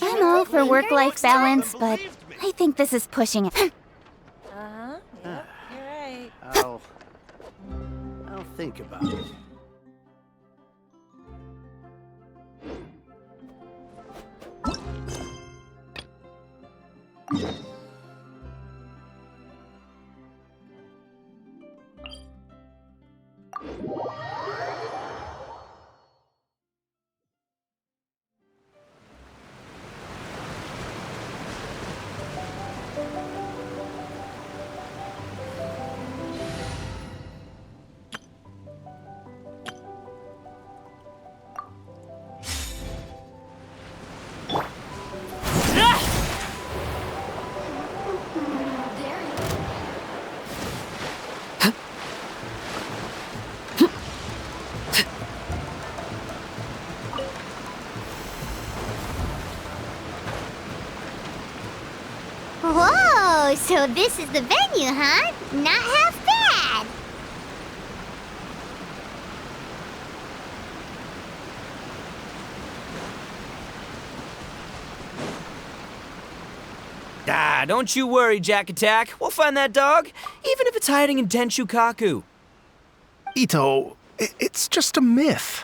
I'm all for work-life balance, but I think this is pushing it. Yep, you're right. I'll think about it. Whoa, so this is the venue, huh? Not half bad. Ah, don't you worry, Jack Attack. We'll find that dog, even if it's hiding in Tenshukaku. Ito, it's just a myth.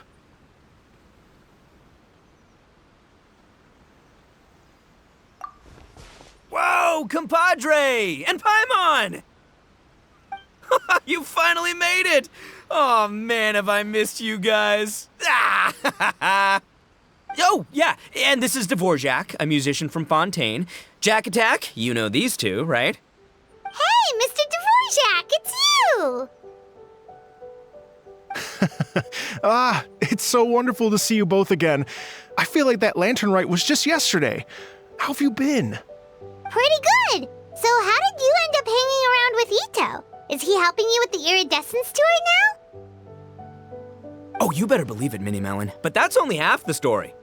Whoa, compadre! And Paimon! You finally made it! Oh man, have I missed you guys. Ah! Oh, yeah, and this is Dvorak, a musician from Fontaine. Jack Attack, you know these two, right? Hey, Mr. Dvorak, it's you! It's so wonderful to see you both again. I feel like that lantern rite was just yesterday. How have you been? Pretty good. So how did you end up hanging around with Ito? Is he helping you with the iridescence tour now? Oh, you better believe it, Minnie Melon, but that's only half the story.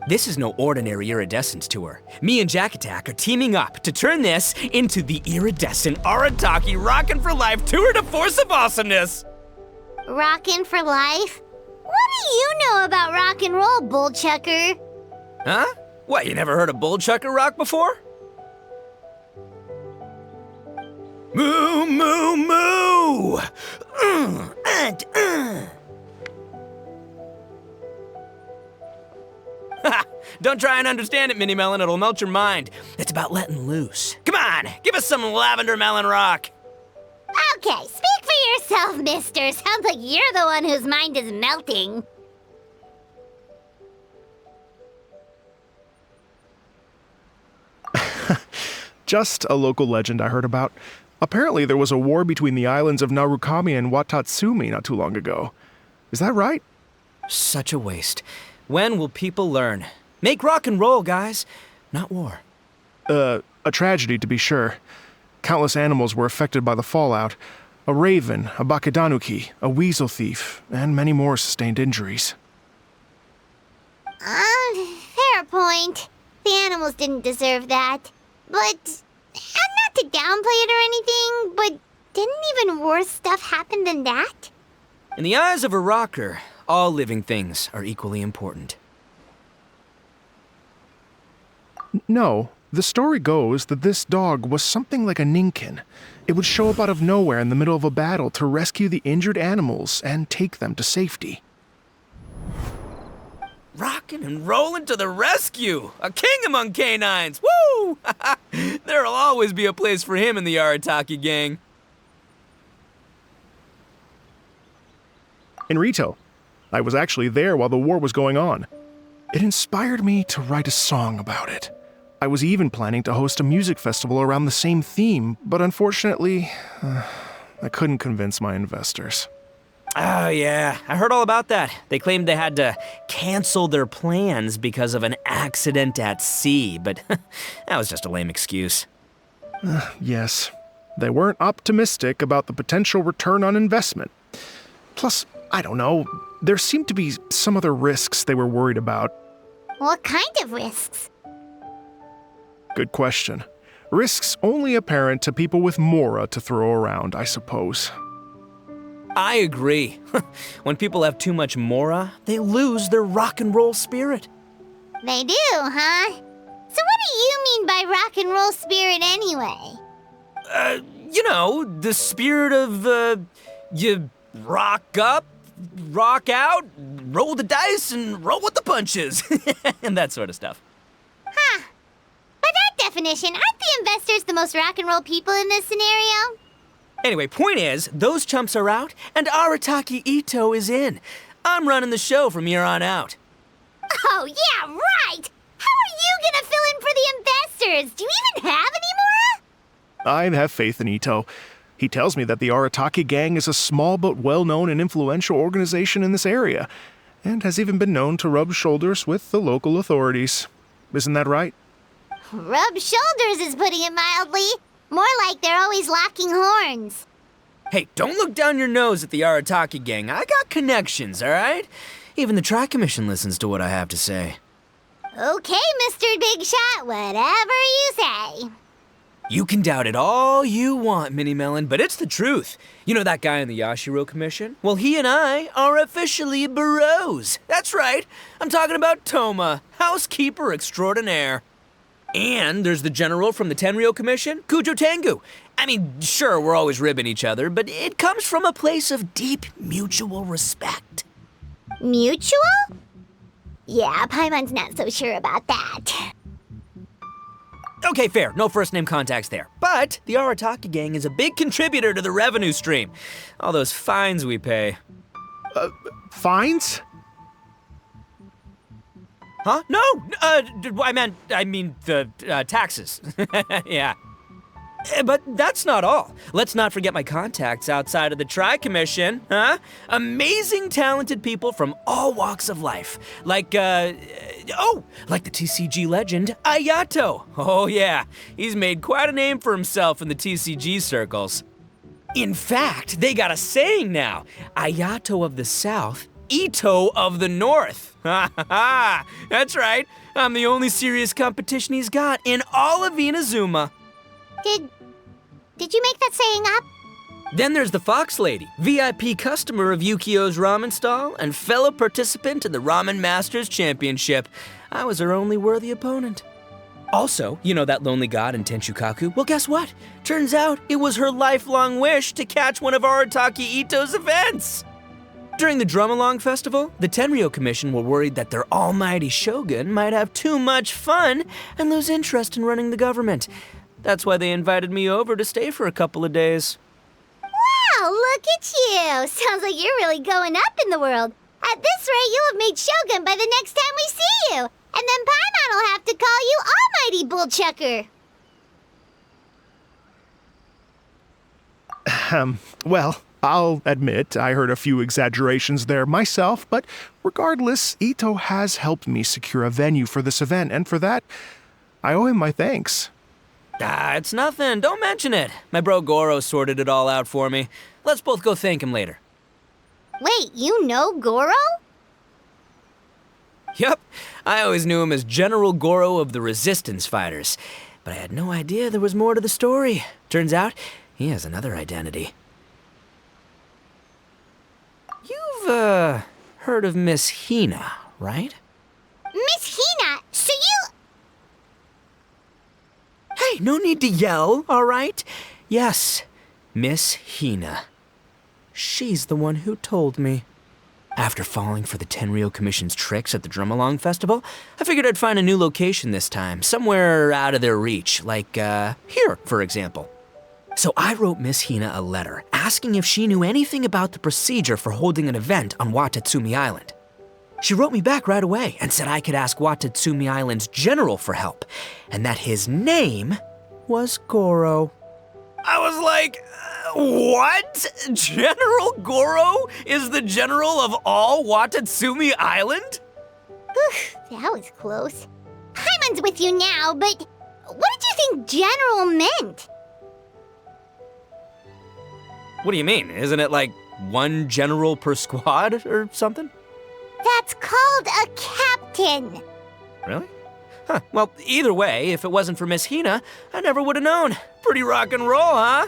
This is no ordinary iridescence tour. Me and Jack Attack are teaming up to turn this into the iridescent arataki rockin' for life tour de force of awesomeness. Rockin' for life? What do you know about rock and roll, bullchucker? Huh? What, you never heard a bullchucker rock before? Moo, moo, moo! Don't try and understand it, Minnie Melon. It'll melt your mind. It's about letting loose. Come on, give us some lavender melon rock. Okay, speak for yourself, mister. Sounds like you're the one whose mind is melting. Just a local legend I heard about. Apparently there was a war between the islands of Narukami and Watatsumi not too long ago. Is that right? Such a waste. When will people learn? Make rock and roll, guys, not war. A tragedy to be sure. Countless animals were affected by the fallout. A raven, a bakedanuki, a weasel thief, and many more sustained injuries. Fair point. The animals didn't deserve that. But, not to downplay it or anything, but didn't even worse stuff happen than that? In the eyes of a rocker, all living things are equally important. No, the story goes that this dog was something like a ninkin. It would show up out of nowhere in the middle of a battle to rescue the injured animals and take them to safety. Rockin' and rollin' to the rescue! A king among canines! Woo! There'll always be a place for him in the Arataki gang. In Rito, I was actually there while the war was going on. It inspired me to write a song about it. I was even planning to host a music festival around the same theme, but unfortunately, I couldn't convince my investors. Oh yeah, I heard all about that. They claimed they had to cancel their plans because of an accident at sea, but that was just a lame excuse. Yes, they weren't optimistic about the potential return on investment. Plus, I don't know, there seemed to be some other risks they were worried about. What kind of risks? Good question. Risks only apparent to people with mora to throw around, I suppose. I agree. When people have too much mora, they lose their rock and roll spirit. They do, huh? So what do you mean by rock and roll spirit anyway? You know, the spirit of, you rock up, rock out, roll the dice, and roll with the punches. And that sort of stuff. Huh. By that definition, aren't the investors the most rock and roll people in this scenario? Anyway, point is, those chumps are out, and Arataki Ito is in. I'm running the show from here on out. Oh, yeah, right! How are you gonna fill in for the investors? Do you even have any more? I have faith in Ito. He tells me that the Arataki gang is a small but well-known and influential organization in this area, and has even been known to rub shoulders with the local authorities. Isn't that right? Rub shoulders is putting it mildly. More like they're always locking horns. Hey, don't look down your nose at the Arataki gang. I got connections, all right? Even the Tri-Commission listens to what I have to say. Okay, Mr. Big Shot, whatever you say. You can doubt it all you want, Mini Melon, but it's the truth. You know that guy in the Yashiro Commission? Well, he and I are officially bros. That's right. I'm talking about Toma, housekeeper extraordinaire. And there's the general from the Tenryo Commission, Kujo Tengu. I mean, sure, we're always ribbing each other, but it comes from a place of deep mutual respect. Mutual? Yeah, Paimon's not so sure about that. Okay, fair. No first-name contacts there. But the Arataki gang is a big contributor to the revenue stream. All those fines we pay. Fines? Huh? No! I mean the taxes. Yeah. But that's not all. Let's not forget my contacts outside of the Tri-Commission, huh? Amazing, talented people from all walks of life. Like the TCG legend, Ayato. Oh yeah, he's made quite a name for himself in the TCG circles. In fact, they got a saying now, Ayato of the South, Ito of the North. Ha ha ha! That's right, I'm the only serious competition he's got in all of Inazuma. Did you make that saying up? Then there's the Fox Lady, VIP customer of Yukio's ramen stall and fellow participant in the Ramen Masters Championship. I was her only worthy opponent. Also, you know that lonely god in Tenchukaku? Well, guess what? Turns out it was her lifelong wish to catch one of Arataki Ito's events. During the Drum-Along Festival, the Tenryo Commission were worried that their almighty shogun might have too much fun and lose interest in running the government. That's why they invited me over to stay for a couple of days. Wow, look at you! Sounds like you're really going up in the world. At this rate, you'll have made Shogun by the next time we see you. And then Paimon will have to call you Almighty Bullchucker. Well, I'll admit I heard a few exaggerations there myself, but regardless, Ito has helped me secure a venue for this event, and for that, I owe him my thanks. It's nothing. Don't mention it. My bro Goro sorted it all out for me. Let's both go thank him later. Wait, you know Goro? Yup. I always knew him as General Goro of the Resistance Fighters. But I had no idea there was more to the story. Turns out, he has another identity. You've, heard of Miss Hina, right? Miss Hina, so you... Hey, no need to yell, all right? Yes, Miss Hina. She's the one who told me. After falling for the Tenryo Commission's tricks at the Drum-Along Festival, I figured I'd find a new location this time, somewhere out of their reach, like, here, for example. So I wrote Miss Hina a letter, asking if she knew anything about the procedure for holding an event on Watatsumi Island. She wrote me back right away and said I could ask Watatsumi Island's general for help, and that his name was Goro. I was like, what? General Goro is the general of all Watatsumi Island? That was close. Paimon's with you now, but what did you think general meant? What do you mean? Isn't it like one general per squad or something? That's called a captain. Really? Huh. Well, either way, if it wasn't for Miss Hina, I never would have known. Pretty rock and roll, huh?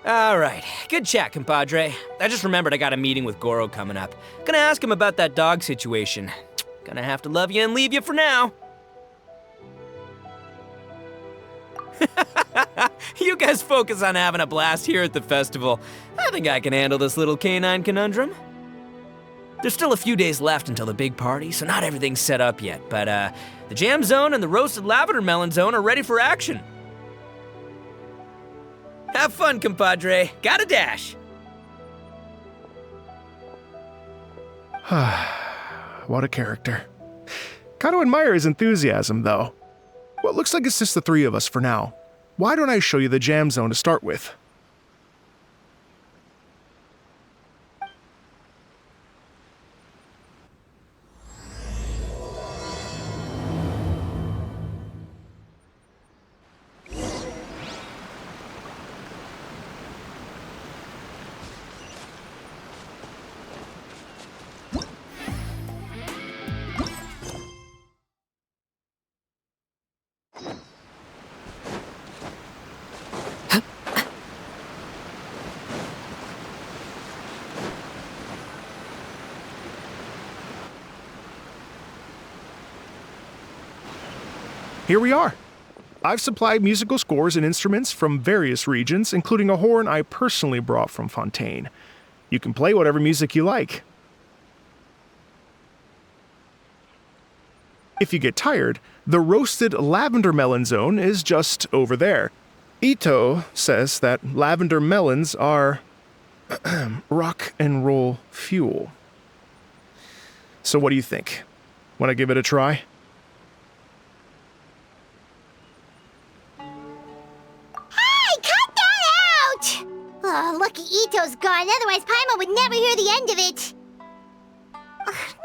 All right. Good chat, compadre. I just remembered I got a meeting with Goro coming up. Gonna ask him about that dog situation. Gonna have to love you and leave you for now. You guys focus on having a blast here at the festival. I think I can handle this little canine conundrum. There's still a few days left until the big party, so not everything's set up yet, but the jam zone and the roasted lavender melon zone are ready for action. Have fun, compadre. Gotta dash. What a character. Gotta admire his enthusiasm, though. Well, it looks like it's just the three of us for now. Why don't I show you the jam zone to start with? Here we are. I've supplied musical scores and instruments from various regions, including a horn I personally brought from Fontaine. You can play whatever music you like. If you get tired, the roasted lavender melon zone is just over there. Ito says that lavender melons are rock and roll fuel. So what do you think? Want to give it a try? Oh, lucky Ito's gone, otherwise Paimon would never hear the end of it.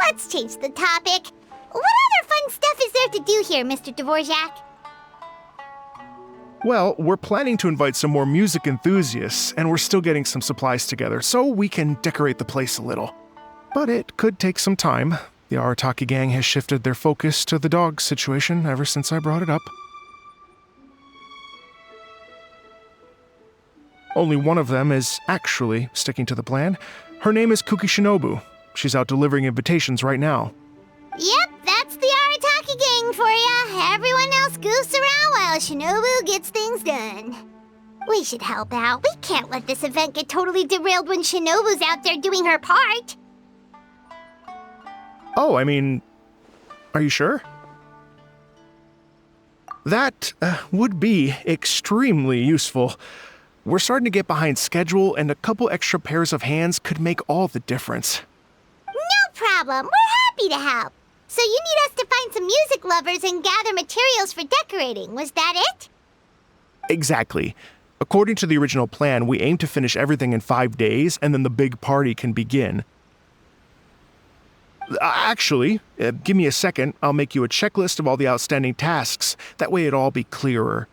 Let's change the topic. What other fun stuff is there to do here, Mr. Dvorak? Well, we're planning to invite some more music enthusiasts, and we're still getting some supplies together, so we can decorate the place a little. But it could take some time. The Arataki gang has shifted their focus to the dog situation ever since I brought it up. Only one of them is actually sticking to the plan. Her name is Kuki Shinobu. She's out delivering invitations right now. Yep, that's the Arataki gang for ya. Everyone else goofs around while Shinobu gets things done. We should help out. We can't let this event get totally derailed when Shinobu's out there doing her part. Oh, I mean, are you sure? That would be extremely useful. We're starting to get behind schedule, and a couple extra pairs of hands could make all the difference. No problem. We're happy to help. So you need us to find some music lovers and gather materials for decorating. Was that it? Exactly. According to the original plan, we aim to finish everything in 5 days, and then the big party can begin. Actually, give me a second. I'll make you a checklist of all the outstanding tasks. That way it'll all be clearer.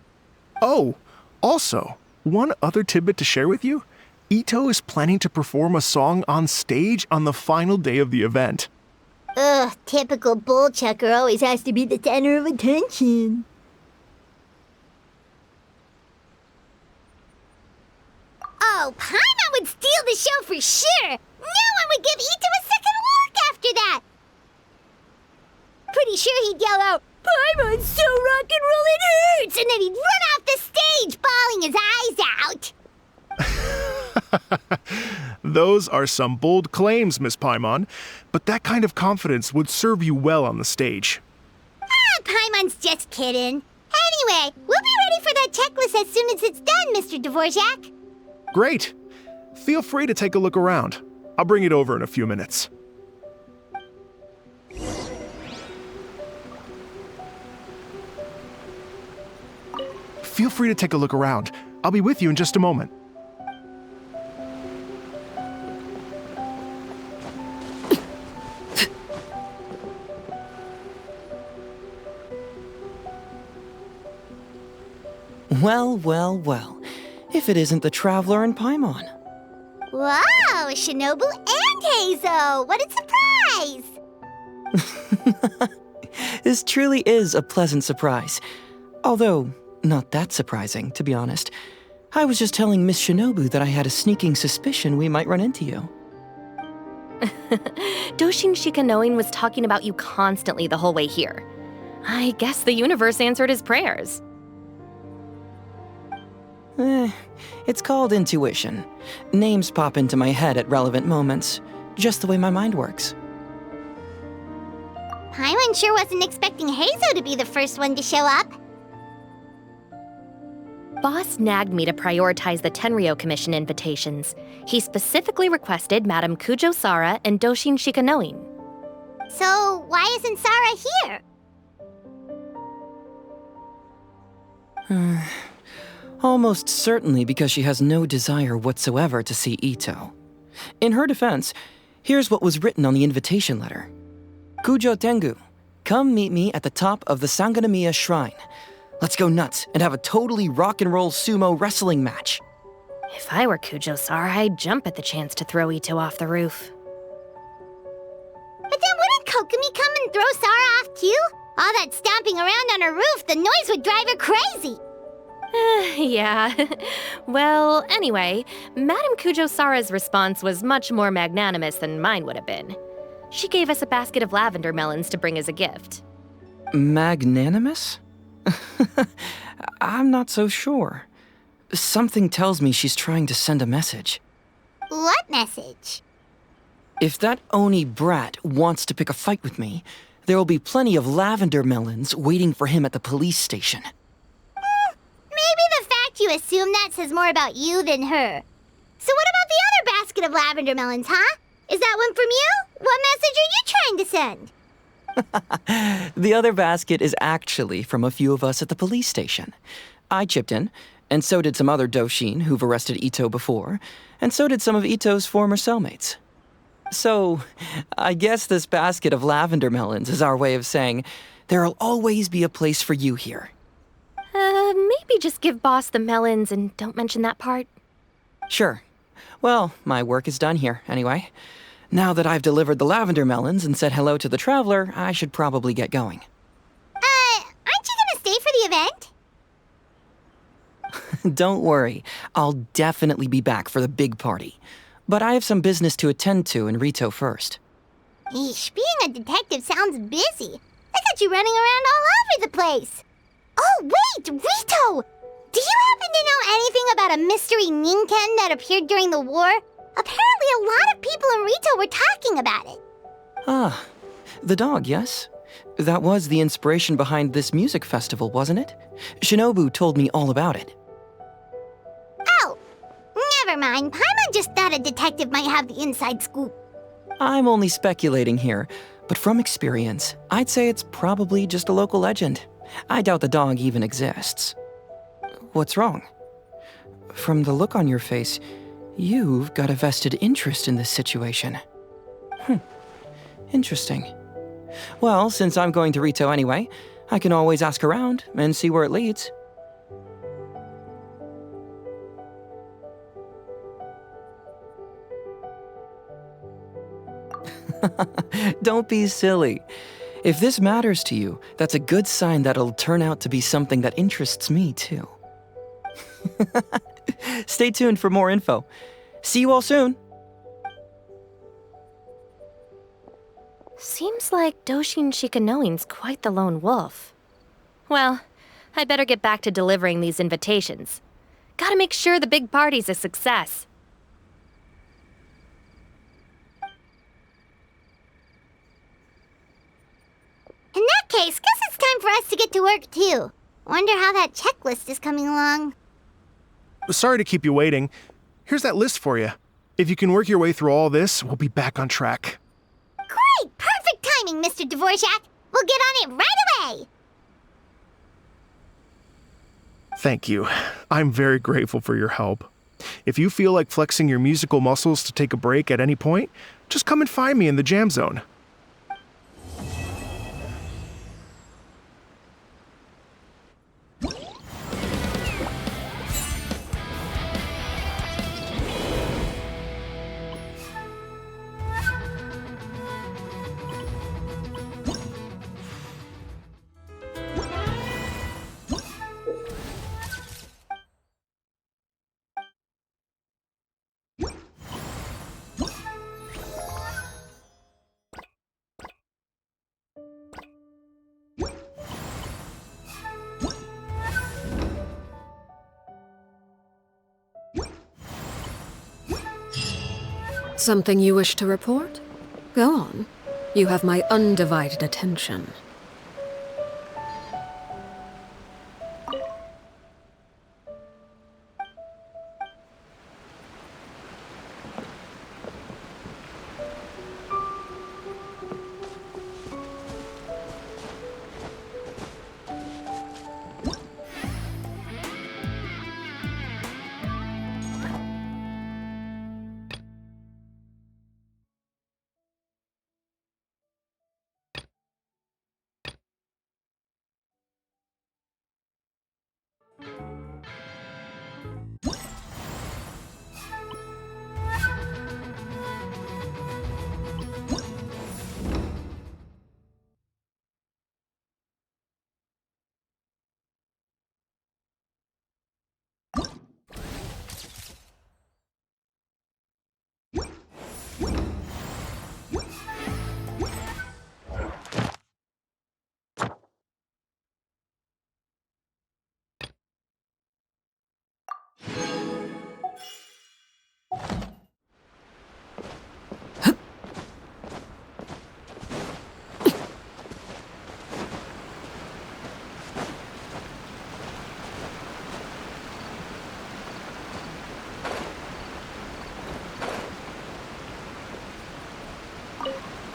Oh, also, one other tidbit to share with you. Ito is planning to perform a song on stage on the final day of the event. Ugh, typical bull chucker always has to be the center of attention. Oh, Paimon would steal the show for sure! No one would give Ito a second look after that! Pretty sure he'd yell out, "Paimon's so rock and roll it hurts!" And then he'd run off the stage, bawling his eyes out! Those are some bold claims, Miss Paimon, but that kind of confidence would serve you well on the stage. Ah, Paimon's just kidding. Anyway, we'll be ready for that checklist as soon as it's done, Mr. Dvorak. Great. Feel free to take a look around. I'll bring it over in a few minutes. Feel free to take a look around. I'll be with you in just a moment. Well, well, well. If it isn't the Traveler and Paimon. Wow, Shinobu and Heizo! What a surprise! This truly is a pleasant surprise. Although, not that surprising, to be honest. I was just telling Miss Shinobu that I had a sneaking suspicion we might run into you. Doshin Shikanoin was talking about you constantly the whole way here. I guess the universe answered his prayers. It's called intuition. Names pop into my head at relevant moments, just the way my mind works. Paimon sure wasn't expecting Heizo to be the first one to show up. Boss nagged me to prioritize the Tenryo Commission invitations. He specifically requested Madame Kujo Sara and Doshin Shikanoin. So why isn't Sara here? Almost certainly because she has no desire whatsoever to see Ito. In her defense, here's what was written on the invitation letter. Kujo Tengu, come meet me at the top of the Sangonomiya Shrine. Let's go nuts and have a totally rock and roll sumo wrestling match. If I were Kujo Sara, I'd jump at the chance to throw Ito off the roof. But then wouldn't Kokomi come and throw Sara off too? All that stomping around on her roof, the noise would drive her crazy. Yeah. Well, anyway, Madame Kujo Sara's response was much more magnanimous than mine would have been. She gave us a basket of lavender melons to bring as a gift. Magnanimous? I'm not so sure. Something tells me she's trying to send a message. What message? If that Oni brat wants to pick a fight with me, there will be plenty of lavender melons waiting for him at the police station. Maybe the fact you assume that says more about you than her. So what about the other basket of lavender melons, huh? Is that one from you? What message are you trying to send? The other basket is actually from a few of us at the police station. I chipped in, and so did some other Doshin who've arrested Ito before, and so did some of Ito's former cellmates. So, I guess this basket of lavender melons is our way of saying, there'll always be a place for you here. Maybe just give Boss the melons and don't mention that part. Sure. Well, my work is done here, anyway. Now that I've delivered the lavender melons and said hello to the traveler, I should probably get going. Aren't you gonna stay for the event? Don't worry, I'll definitely be back for the big party. But I have some business to attend to in Rito first. Eesh, being a detective sounds busy. I got you running around all over the place. Oh, wait, Rito! Do you happen to know anything about a mystery Ninken that appeared during the war? Apparently a lot of people in Rito were talking about it. Ah, the dog, yes? That was the inspiration behind this music festival, wasn't it? Shinobu told me all about it. Oh, never mind. Paimon just thought a detective might have the inside scoop. I'm only speculating here, but from experience, I'd say it's probably just a local legend. I doubt the dog even exists. What's wrong? From the look on your face, you've got a vested interest in this situation. Interesting. Well, since I'm going to Rito anyway, I can always ask around and see where it leads. Don't be silly. If this matters to you, that's a good sign that it'll turn out to be something that interests me too. Stay tuned for more info. See you all soon. Seems like Doshin Shikanoin's quite the lone wolf. Well, I'd better get back to delivering these invitations. Gotta make sure the big party's a success. In that case, guess it's time for us to get to work too. Wonder how that checklist is coming along. Sorry to keep you waiting. Here's that list for you. If you can work your way through all this, we'll be back on track. Great! Perfect timing, Mr. Dvorak. We'll get on it right away. Thank you. I'm very grateful for your help. If you feel like flexing your musical muscles to take a break at any point, just come and find me in the jam zone. Something you wish to report? Go on. You have my undivided attention.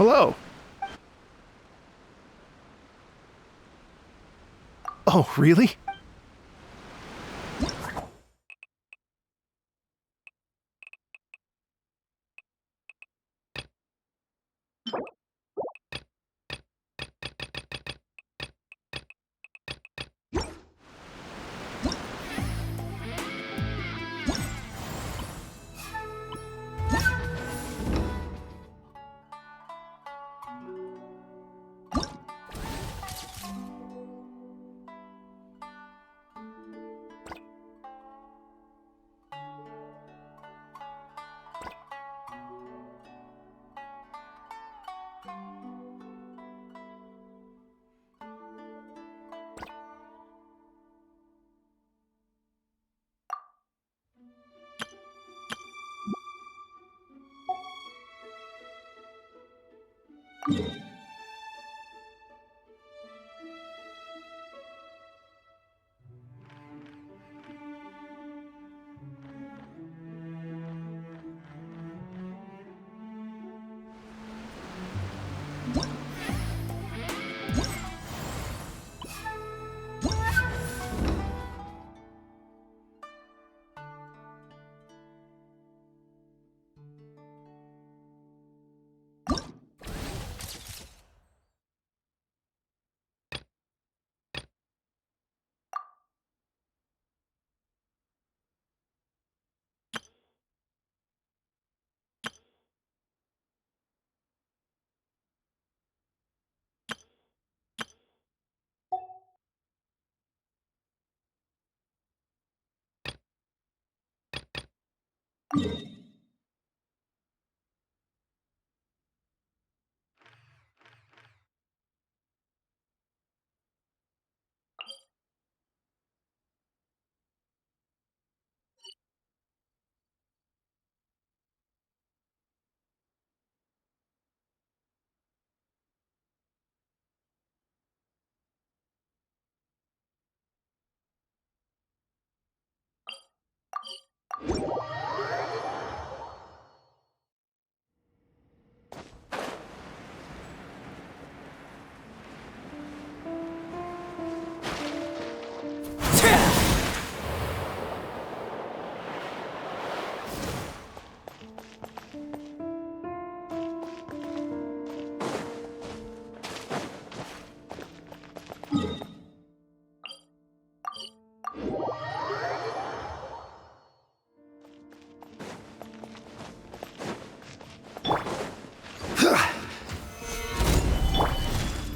Hello. Oh, really?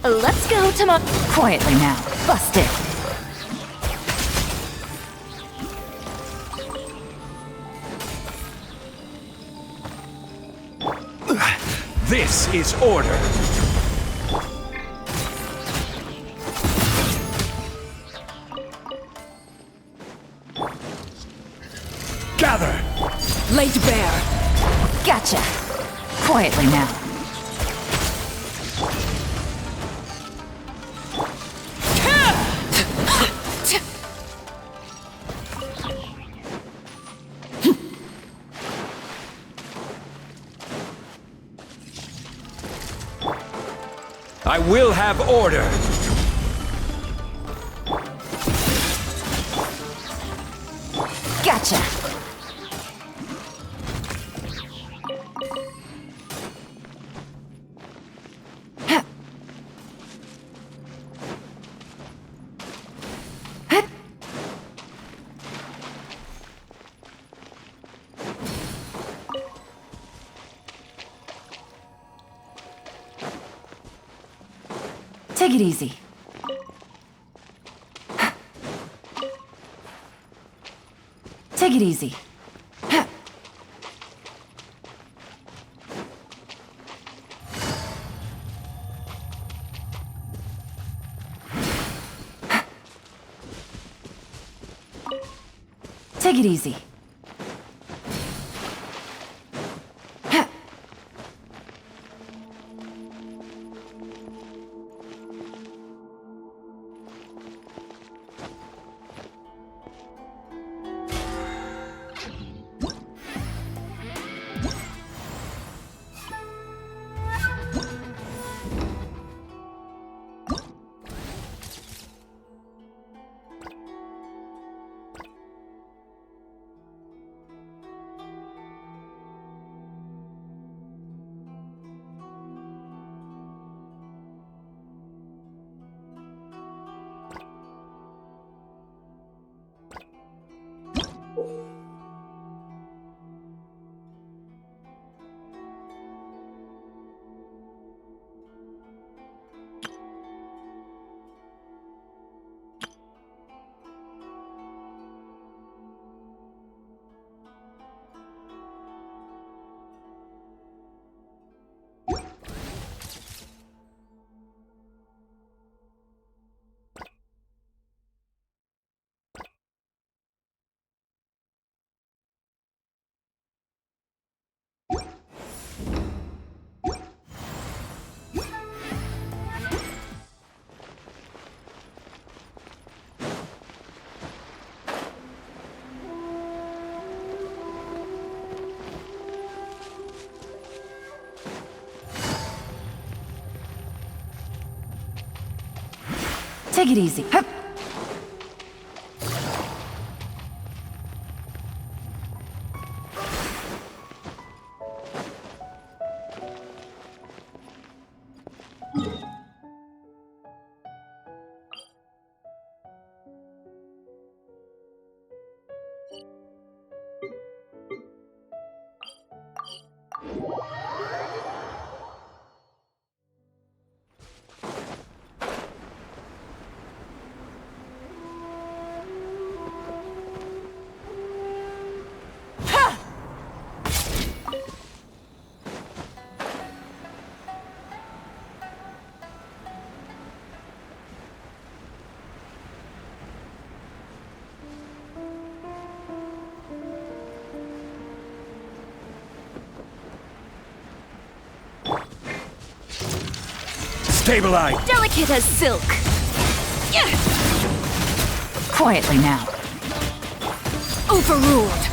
Let's go to my... Quietly now. Busted. This is order. Gather. Laid bare. Gotcha. Quietly now. I will have order. Gotcha. Take it easy. Take it easy. Take it easy. Take it easy. Hup. Stabilize! Delicate as silk. Quietly now. Overruled.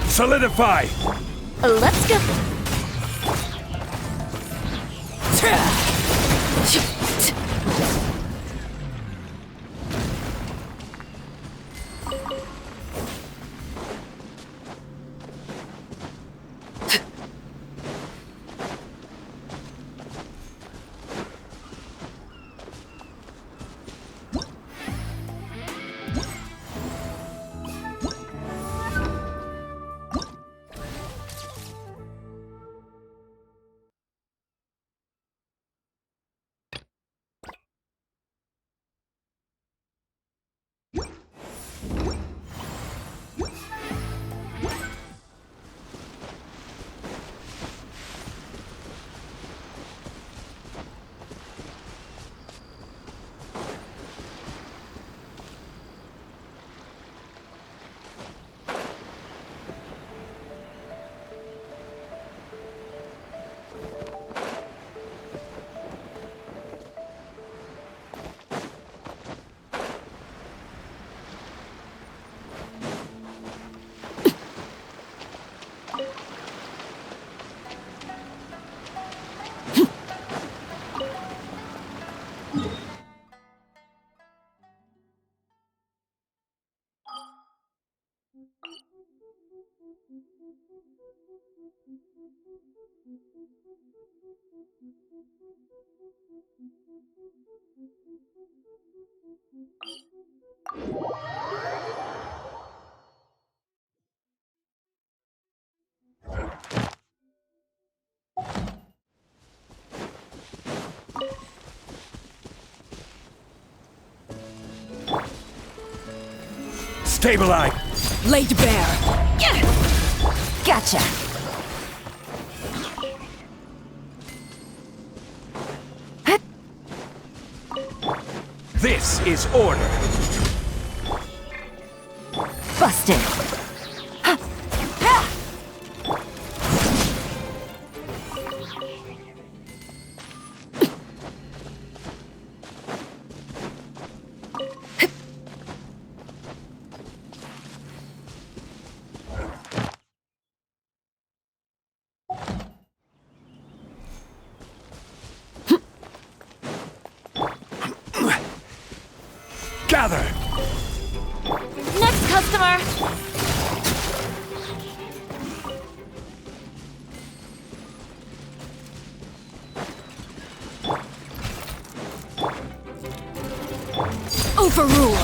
Solidify! Let's go. Stabilize! Laid bare. Gotcha. This is order! Busted. Gather! Next customer! Overruled.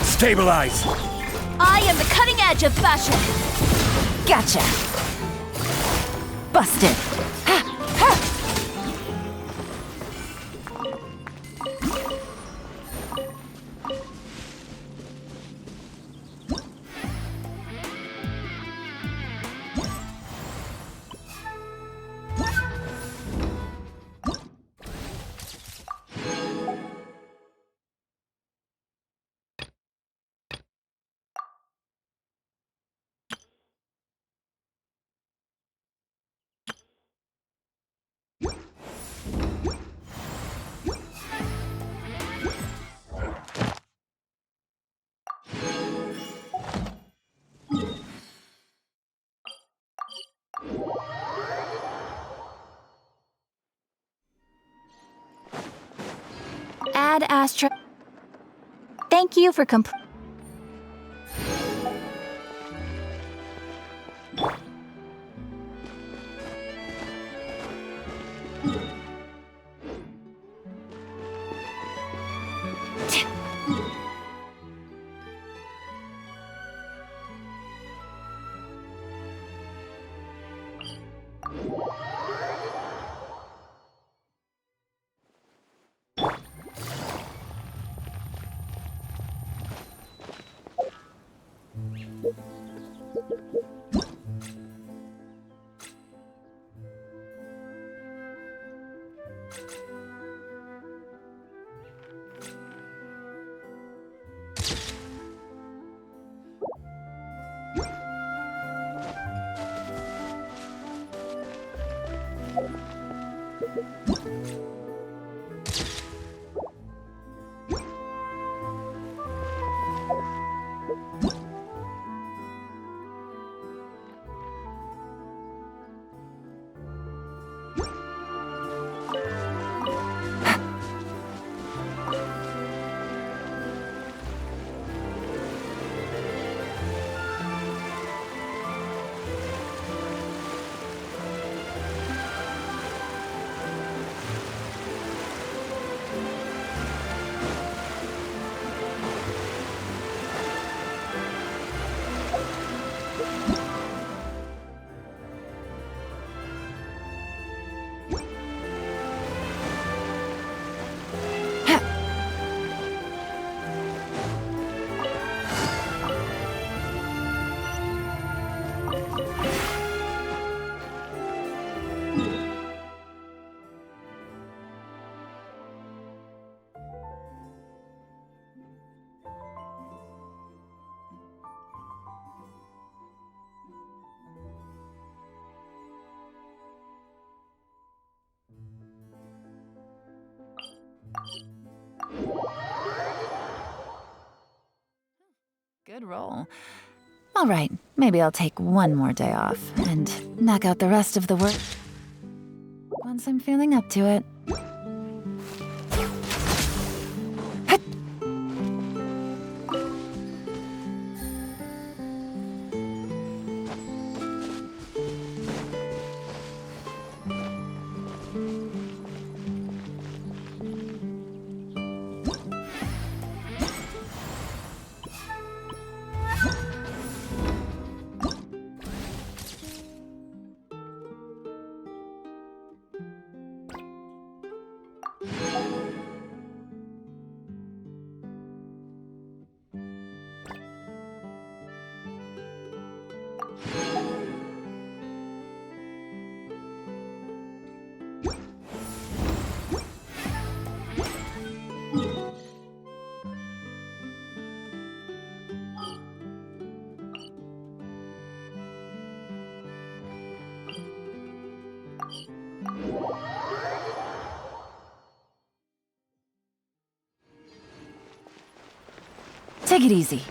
Stabilize! I am the cutting edge of fashion! Gotcha. Busted. Ad Astra. Thank you for Good roll. All right, maybe I'll take one more day off and knock out the rest of the work once I'm feeling up to it. Take it easy.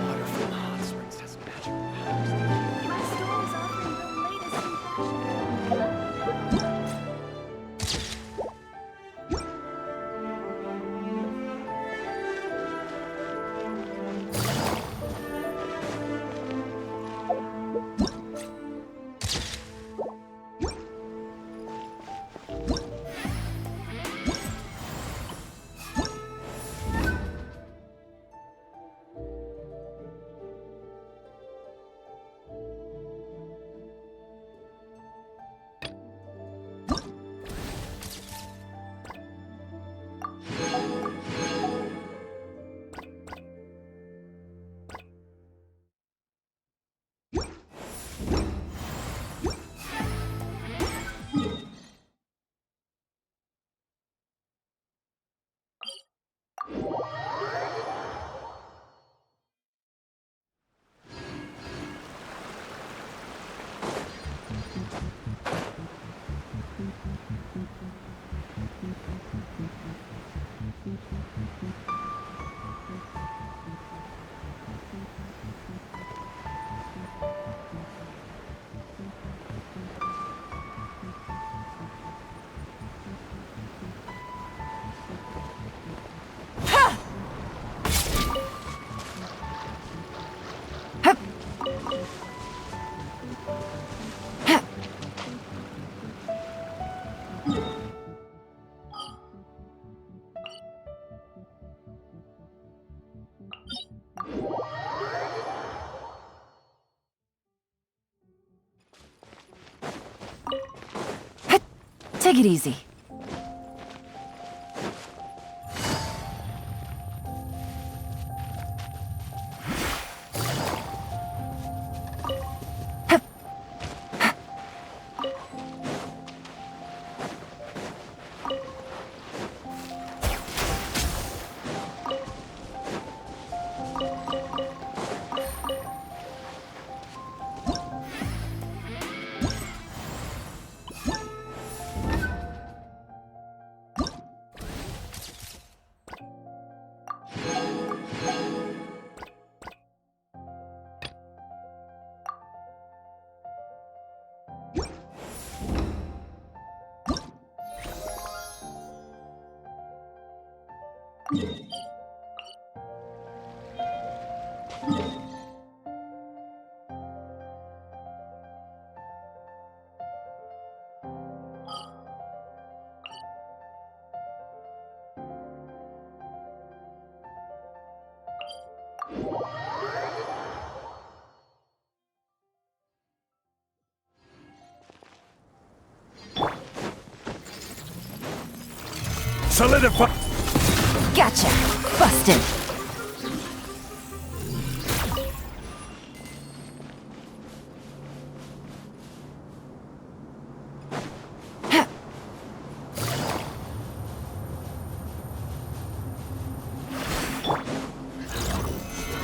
Water from the hot springs has magic powers. Take it easy. Solidify! Gotcha! Busted!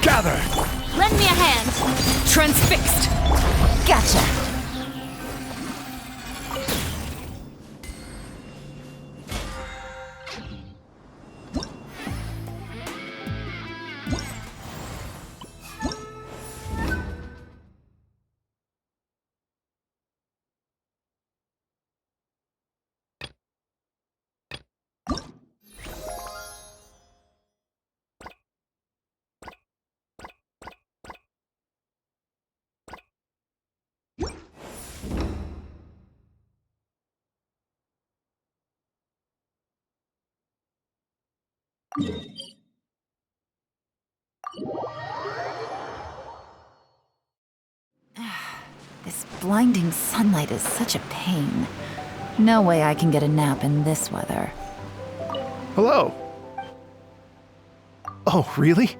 Gather! Lend me a hand. Transfixed! Gotcha! This blinding sunlight is such a pain. No way I can get a nap in this weather. Hello. Oh, really?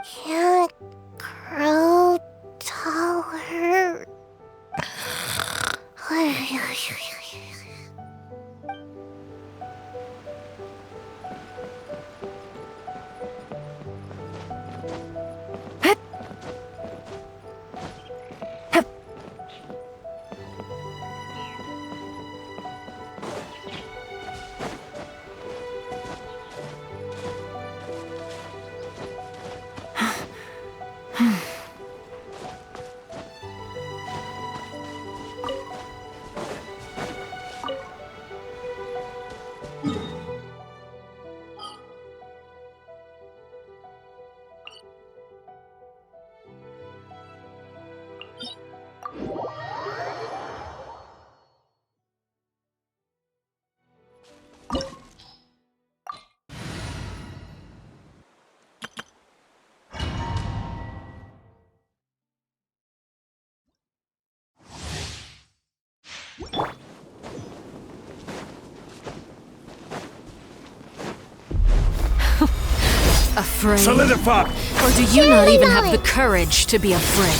Can't grow taller. Afraid? Solidify! Or do you not even have the courage to be afraid?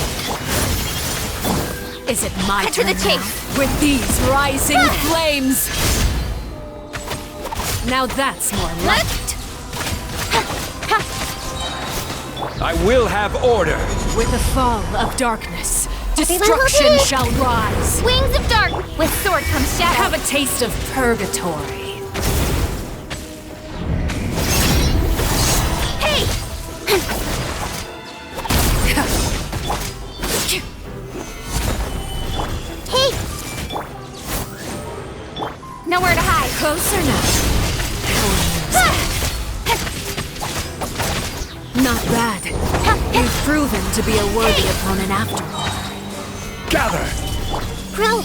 Is it my Cut to turn the chase. now? With these rising flames? Now that's more like it. I will have order! With the fall of darkness, destruction shall rise. Wings of dark! With sword comes shadow. Have a taste of purgatory. Hey! Hey! Nowhere to hide. Closer now. Not bad. You've proven to be a worthy opponent after all. Gather! Grow!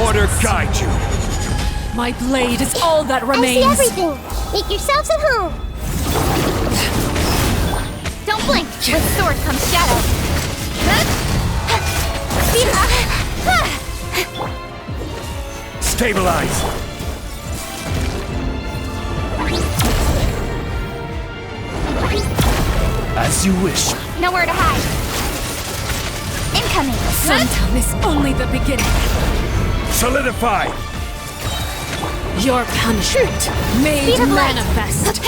Order guide you! My blade is all that I remains. see everything. Make yourselves at home. Don't blink. With sword comes shadow. Stabilize! As you wish. Nowhere to hide. Incoming. Sometime is only the beginning. Solidify! Your punishment made Speed of light. manifest.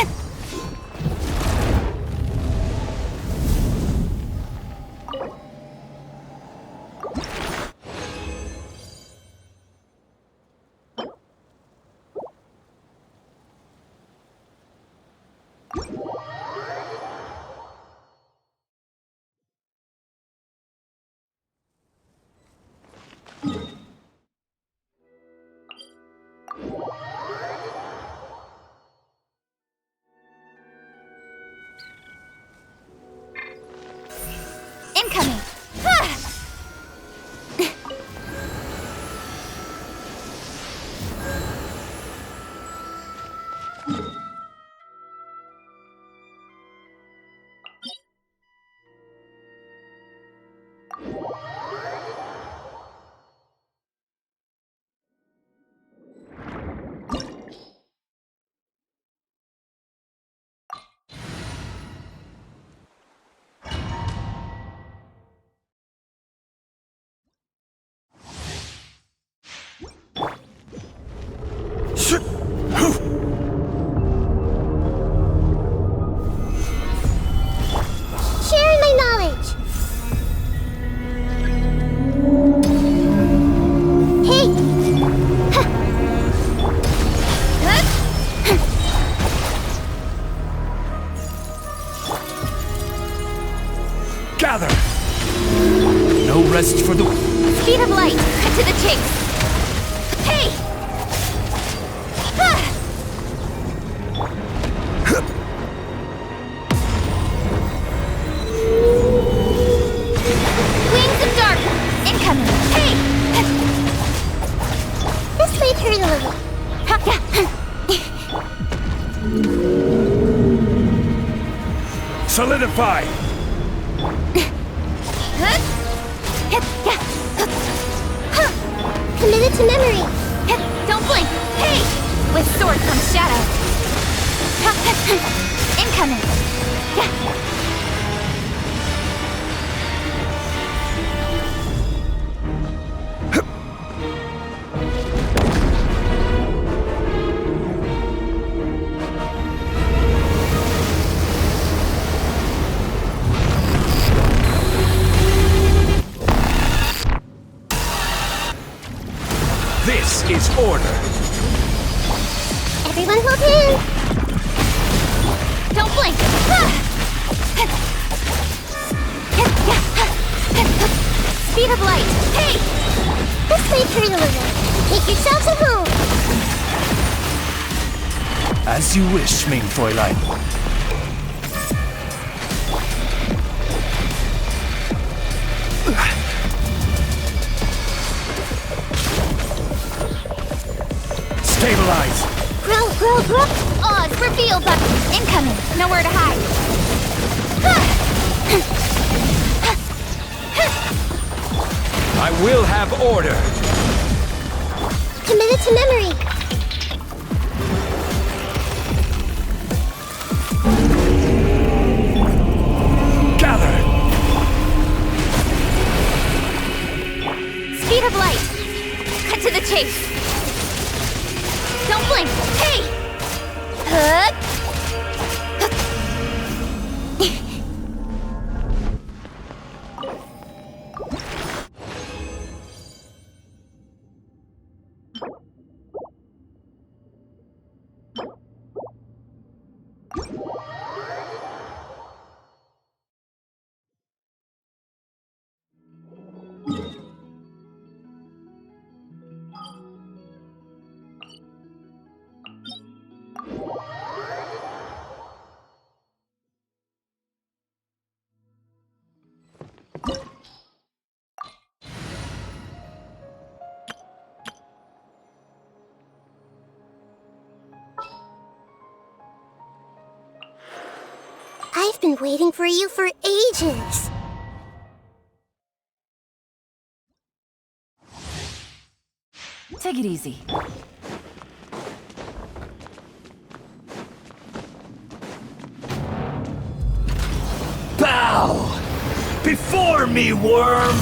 Incoming. Sharing my knowledge. Hey! Gather! No rest for the... Speed of light. Cut to the chase. Hey! Solidify! Committed to memory. Don't blink! Hey! With sword comes shadow. Incoming! This is order. Everyone hold hands. Don't blink! Speed of light! Hey! This may hurt a little. Take yourselves at home. As you wish, mein Fräulein. Stabilize! Grow, grow, grow. Oz, reveal button! Incoming! Nowhere to hide! I will have order. Committed to memory. Gather! Speed of light! Cut to the chase! Don't blink! Hey! I've been waiting for you for ages. Take it easy. Bow! Before me, worm!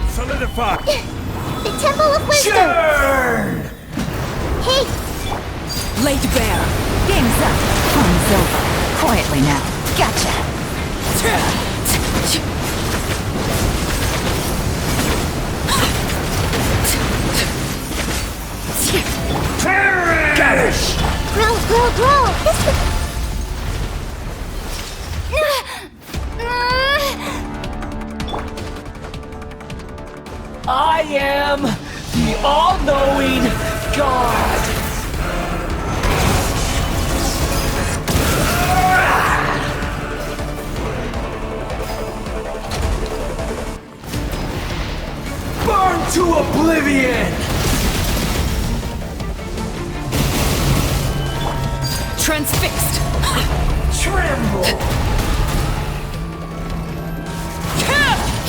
Solidify! The Temple of Wisdom. Churn! Hey, Laid bare. Game's up. Fun's over. Quietly now. Gotcha. Garish! grow, grow, grow. I am the all-knowing God! Burn to oblivion! Transfixed. Tremble!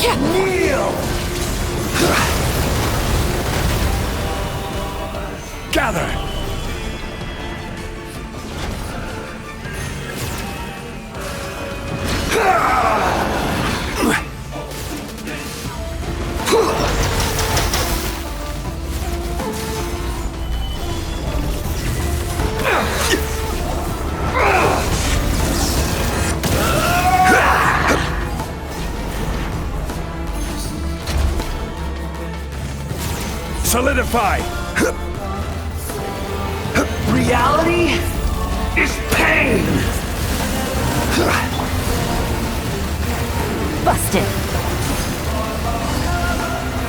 Kneel! Gather! Solidify! Reality is pain! Busted.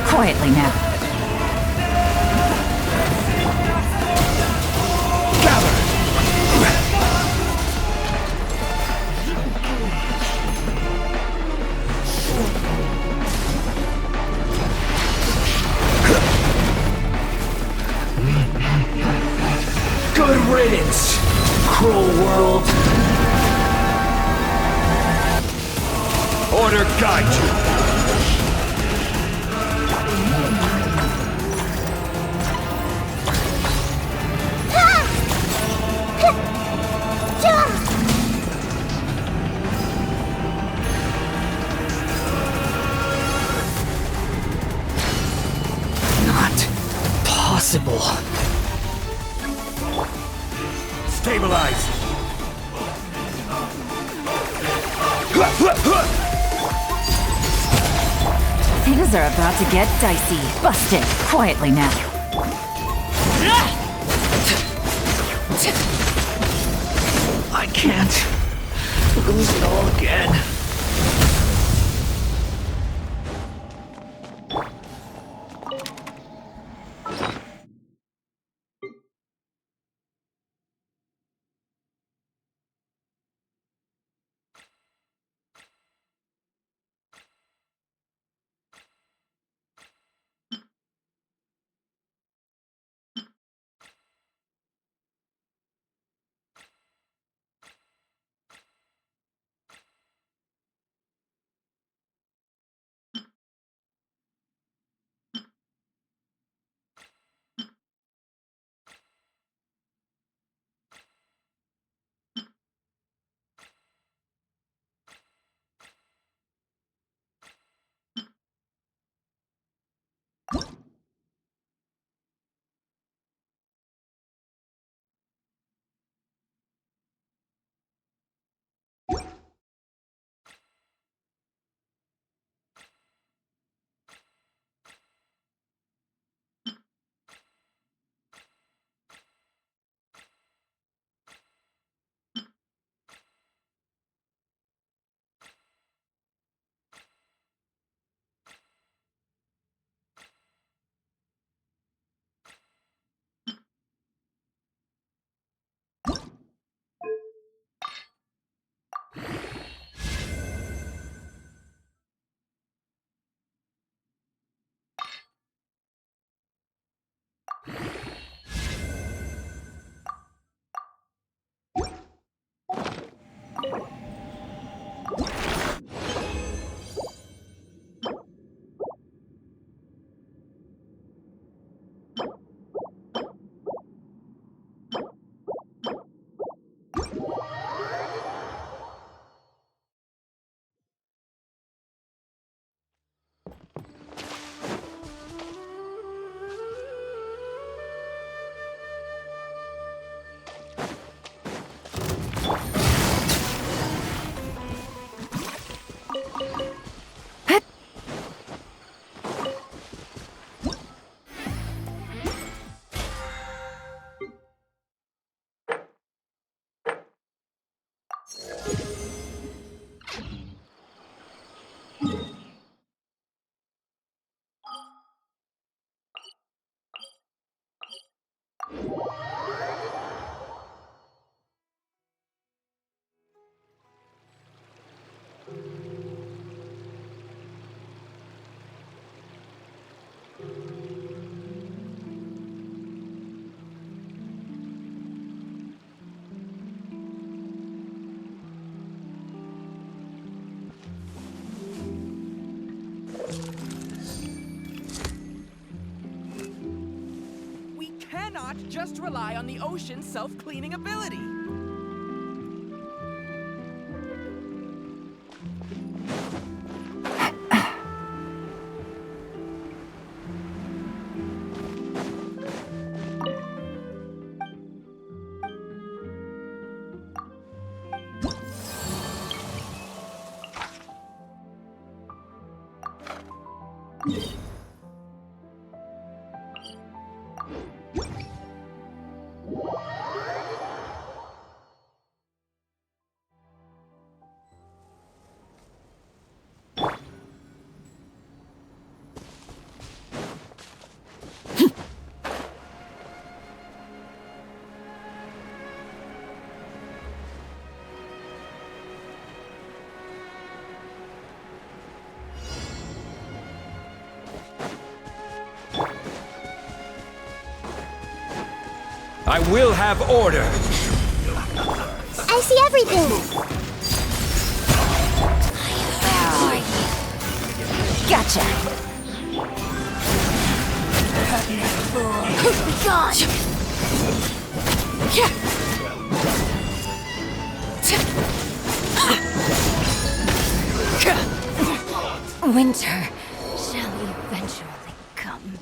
Quietly now. Gather! Good riddance, cruel world. Order guide you. Not possible. Stabilize. Things are about to get dicey. Bust it. Quietly now. I can't lose it all again. Cannot just rely on the ocean's self-cleaning ability. I will have order. see everything. Gotcha. Winter shall eventually come.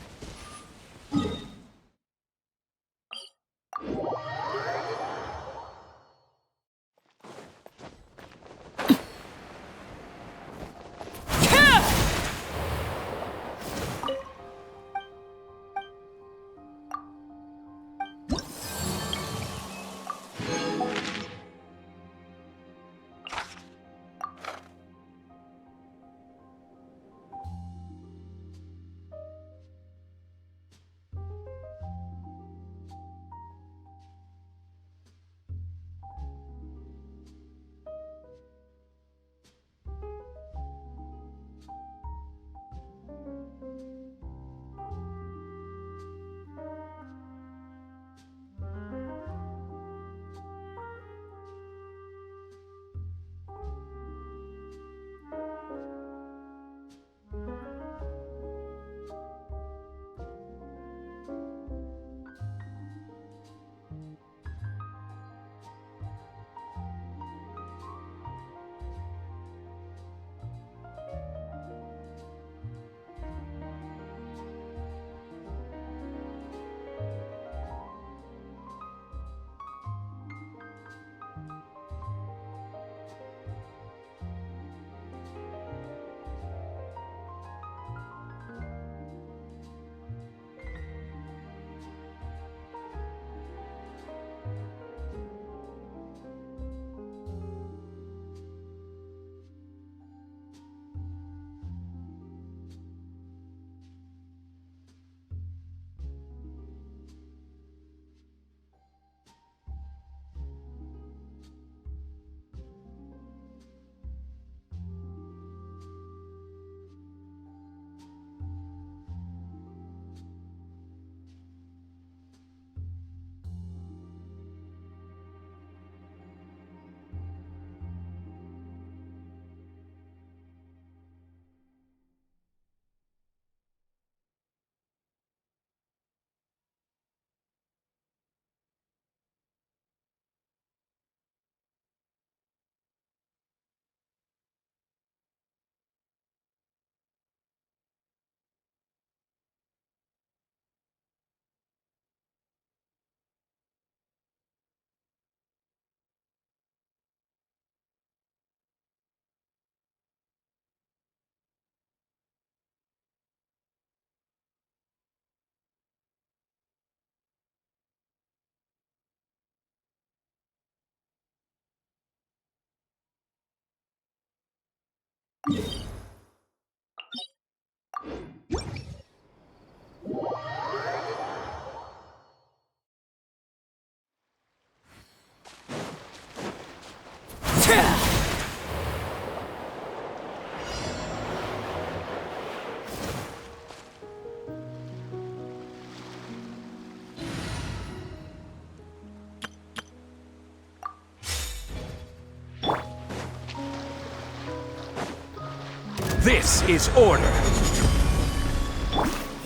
This is order.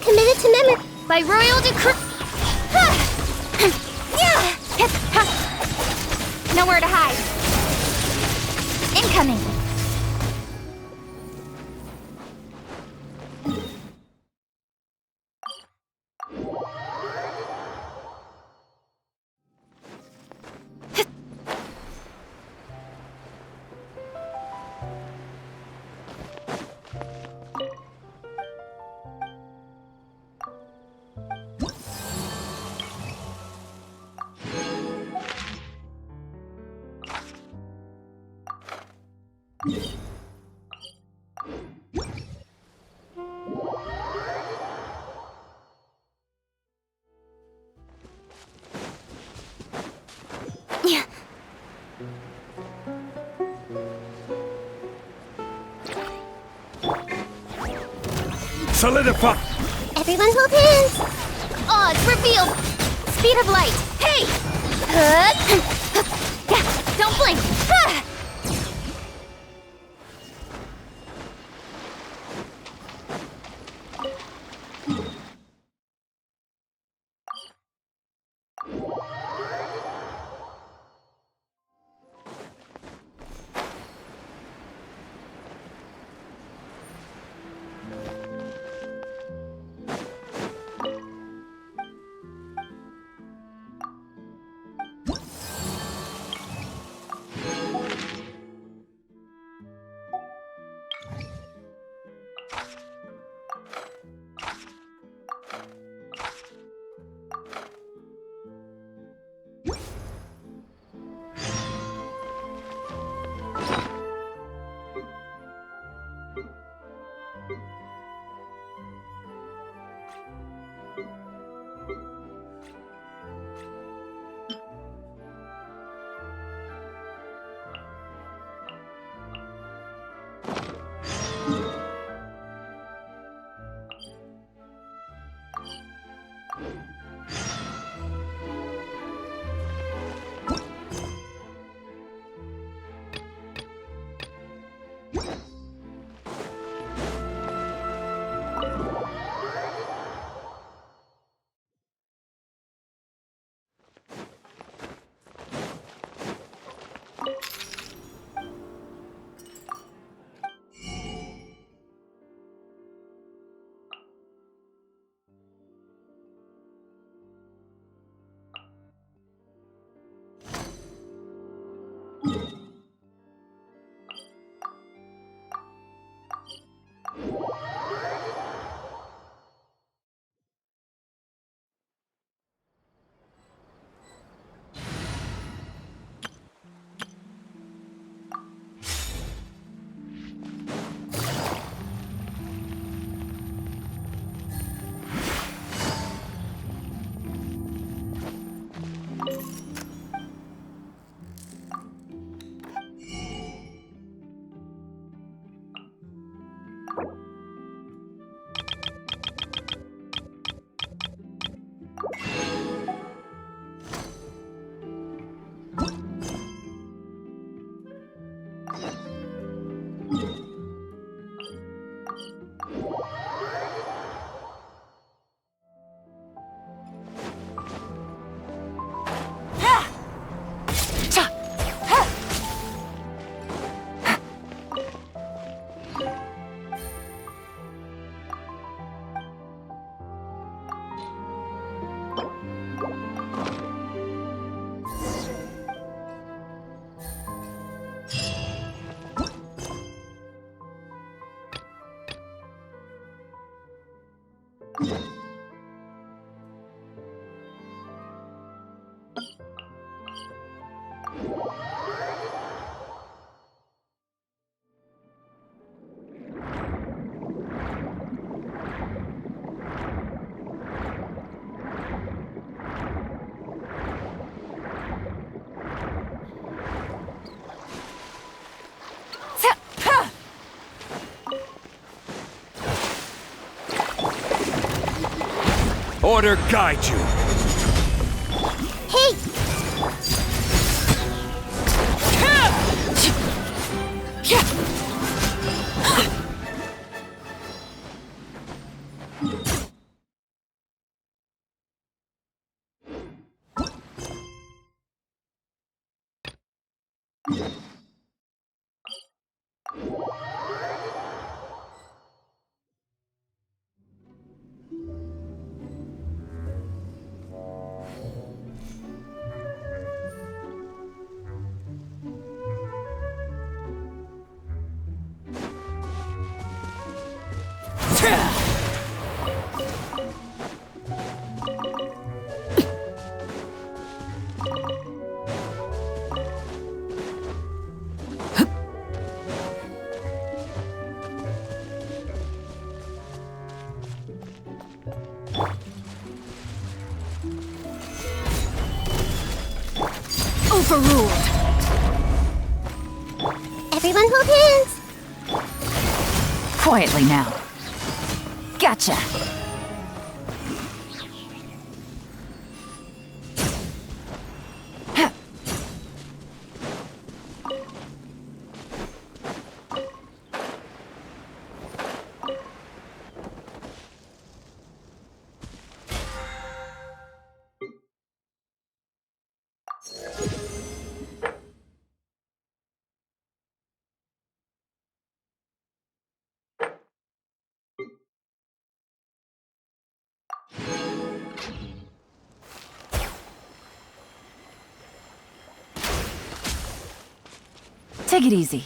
Committed to memory. By royal decree. Nowhere to hide. Incoming. Solidify! Everyone hold hands. Oh, it's revealed. Speed of light. Hey! Don't blink. Order guide you. Hey! Overruled. Everyone hold hands! Quietly now. Gotcha. Take it easy.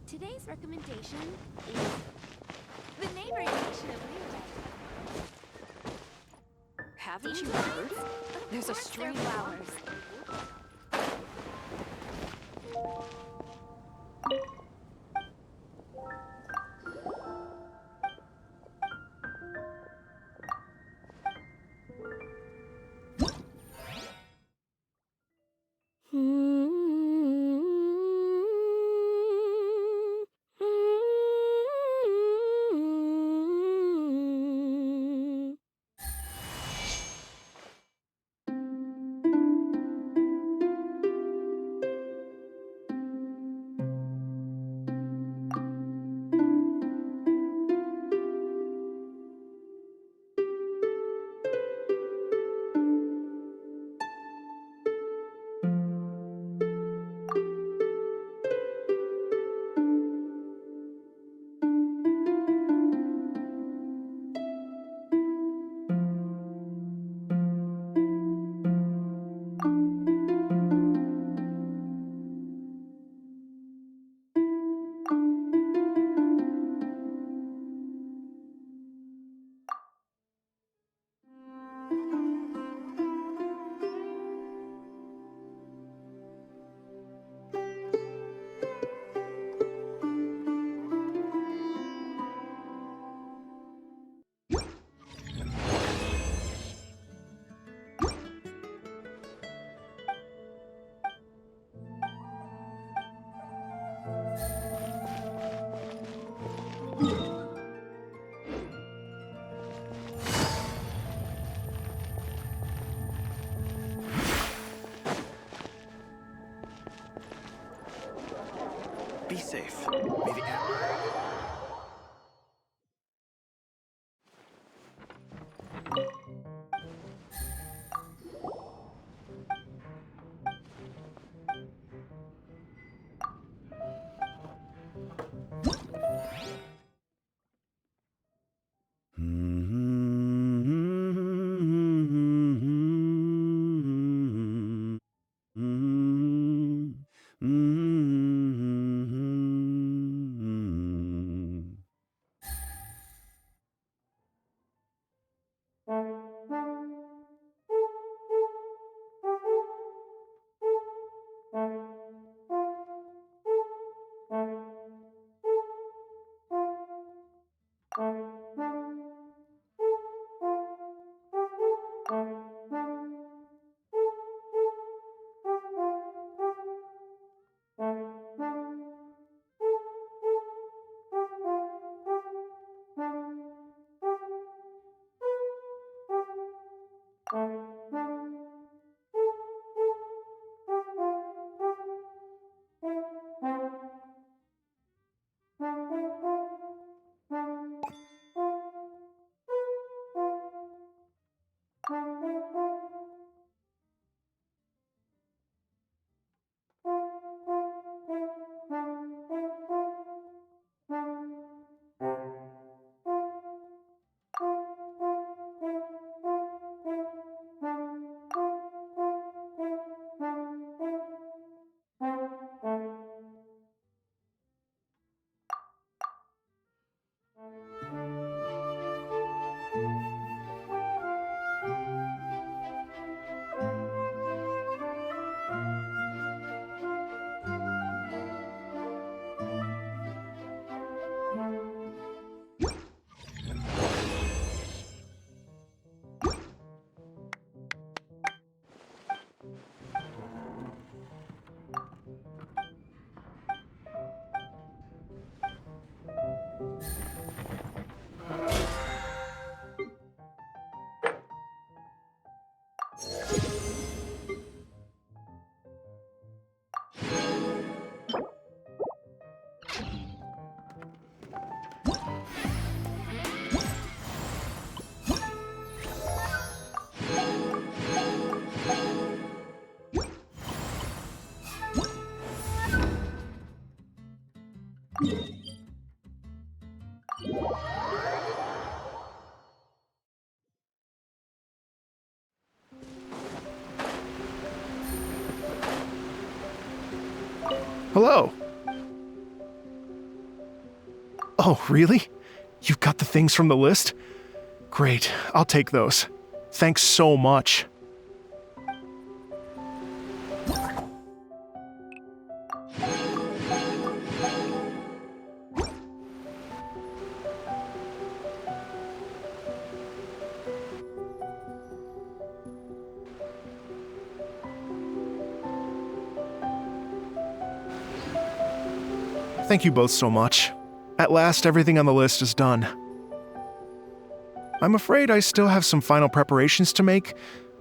Today's recommendation is the neighboring nation of Leeway. Haven't you heard? There's a strange flowers. Be safe. May the Hello. Oh, really? You've got the things from the list? Great, I'll take those. Thanks so much. Thank you both so much. At last, everything on the list is done. I'm afraid I still have some final preparations to make,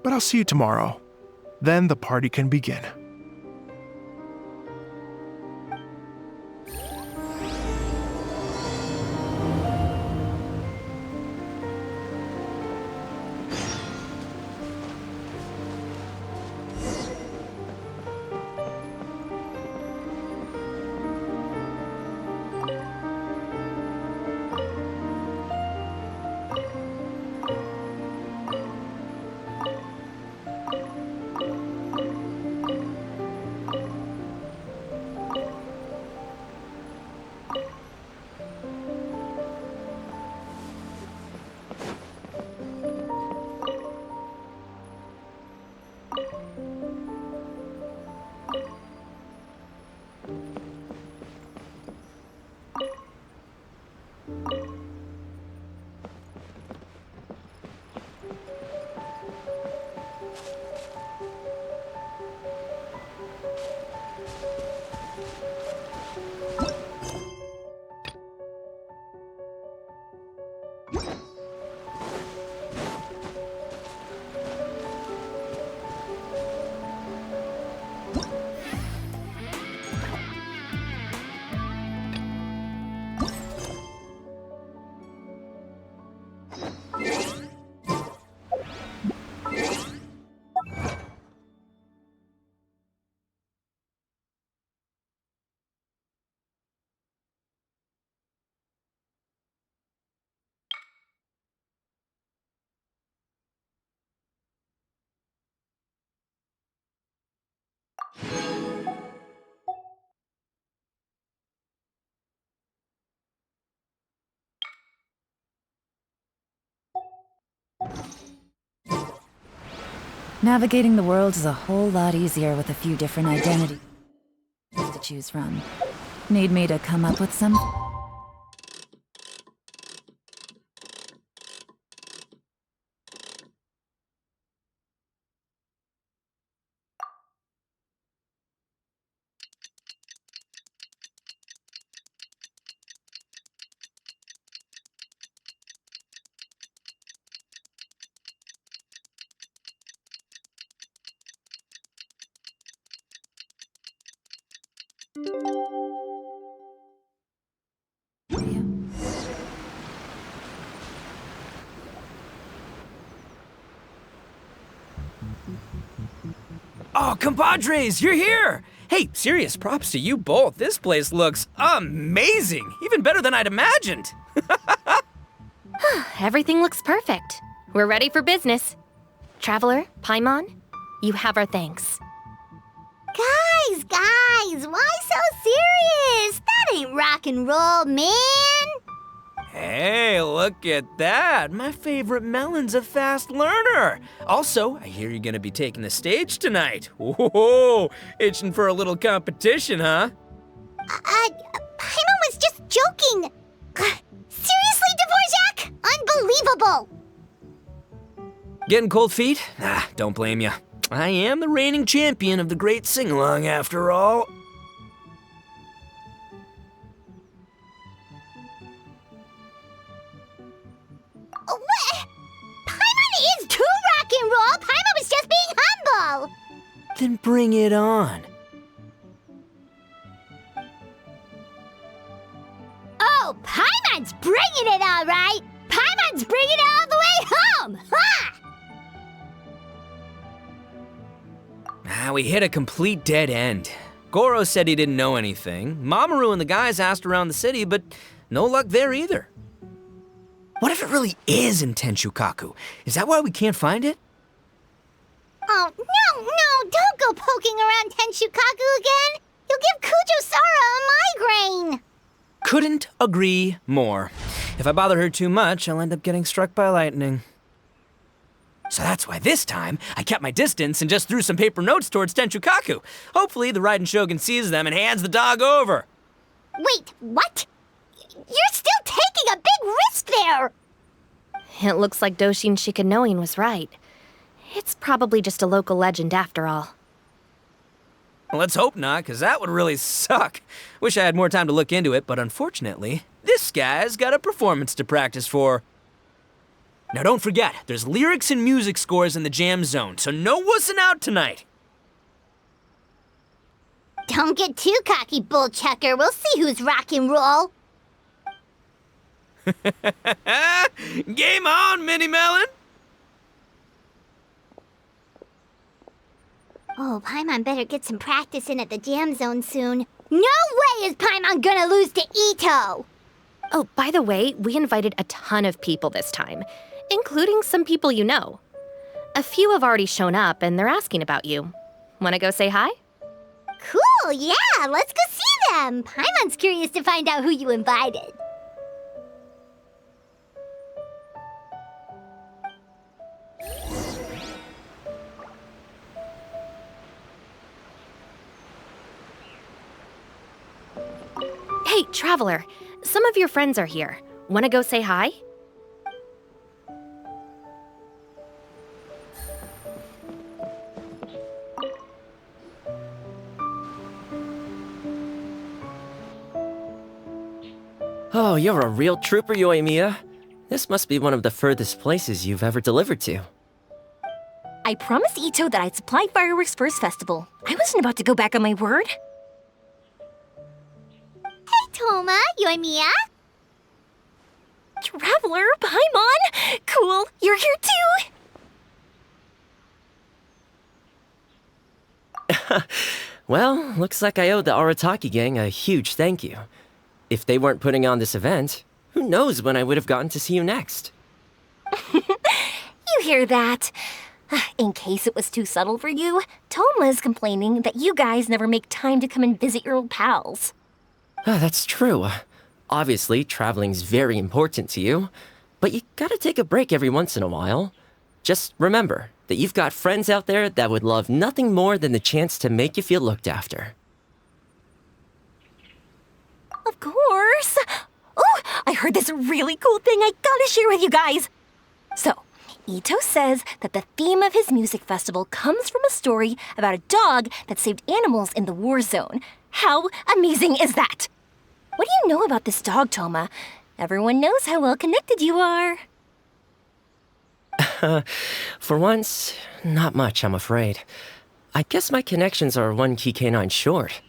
but I'll see you tomorrow. Then the party can begin. Navigating the world is a whole lot easier with a few different identities to choose from. Need me to come up with some? Oh, compadres, you're here! Hey, serious props to you both. This place looks amazing, even better than I'd imagined. Everything looks perfect. We're ready for business. Traveler, Paimon, you have our thanks. Guys, why so serious? That ain't rock and roll, man. Hey, look at that. My favorite melon's a fast learner. Also, I hear you're gonna be taking the stage tonight. Whoa, itching for a little competition, huh? Paimon was just joking. Seriously, Dvorak? Unbelievable. Getting cold feet? Don't blame ya. I am the reigning champion of the great sing-along after all. What? Paimon is too rock and roll. Paimon was just being humble. Then bring it on. Oh, Paimon's bringing it all right. Paimon's bringing it all the way home. Ha! We hit a complete dead end. Goro said he didn't know anything. Mamoru and the guys asked around the city, but no luck there either. What if it really is in Tenshukaku? Is that why we can't find it? Oh, no, don't go poking around Tenshukaku again. It You'll give Kujo-Sara a migraine! Couldn't agree more. If I bother her too much, I'll end up getting struck by lightning. So that's why this time, I kept my distance and just threw some paper notes towards Tenchukaku. Hopefully, the Raiden Shogun sees them and hands the dog over. Wait, what? You're still taking a big risk there! It looks like Doshin Shikanoin was right. It's probably just a local legend after all. Well, let's hope not, because that would really suck. Wish I had more time to look into it, but unfortunately, this guy's got a performance to practice for. Now don't forget, there's lyrics and music scores in the jam zone, so no wussing out tonight. Don't get too cocky, bullchucker. We'll see who's rock and roll. Game on, Mini Melon! Oh, Paimon better get some practice in at the jam zone soon. No way is Paimon gonna lose to Ito! Oh, by the way, we invited a ton of people this time, including some people you know. A few have already shown up, and they're asking about you. Wanna go say hi? Cool, yeah, let's go see them. Paimon's curious to find out who you invited. Hey, Traveler, some of your friends are here. Wanna go say hi? Oh, you're a real trooper, Yoimiya. This must be one of the furthest places you've ever delivered to. I promised Ito that I'd supply fireworks for his festival. I wasn't about to go back on my word. Hey, Toma, Yoimiya. Traveler, Paimon! Cool, you're here too! Well, looks like I owe the Arataki gang a huge thank you. If they weren't putting on this event, who knows when I would have gotten to see you next. You hear that? In case it was too subtle for you, Toma's complaining that you guys never make time to come and visit your old pals. That's true. Obviously, traveling's very important to you, but you gotta take a break every once in a while. Just remember that you've got friends out there that would love nothing more than the chance to make you feel looked after. Of course! Oh, I heard this really cool thing I gotta share with you guys! So, Ito says that the theme of his music festival comes from a story about a dog that saved animals in the war zone. How amazing is that? What do you know about this dog, Toma? Everyone knows how well connected you are. For once, not much, I'm afraid. I guess my connections are one key canine short.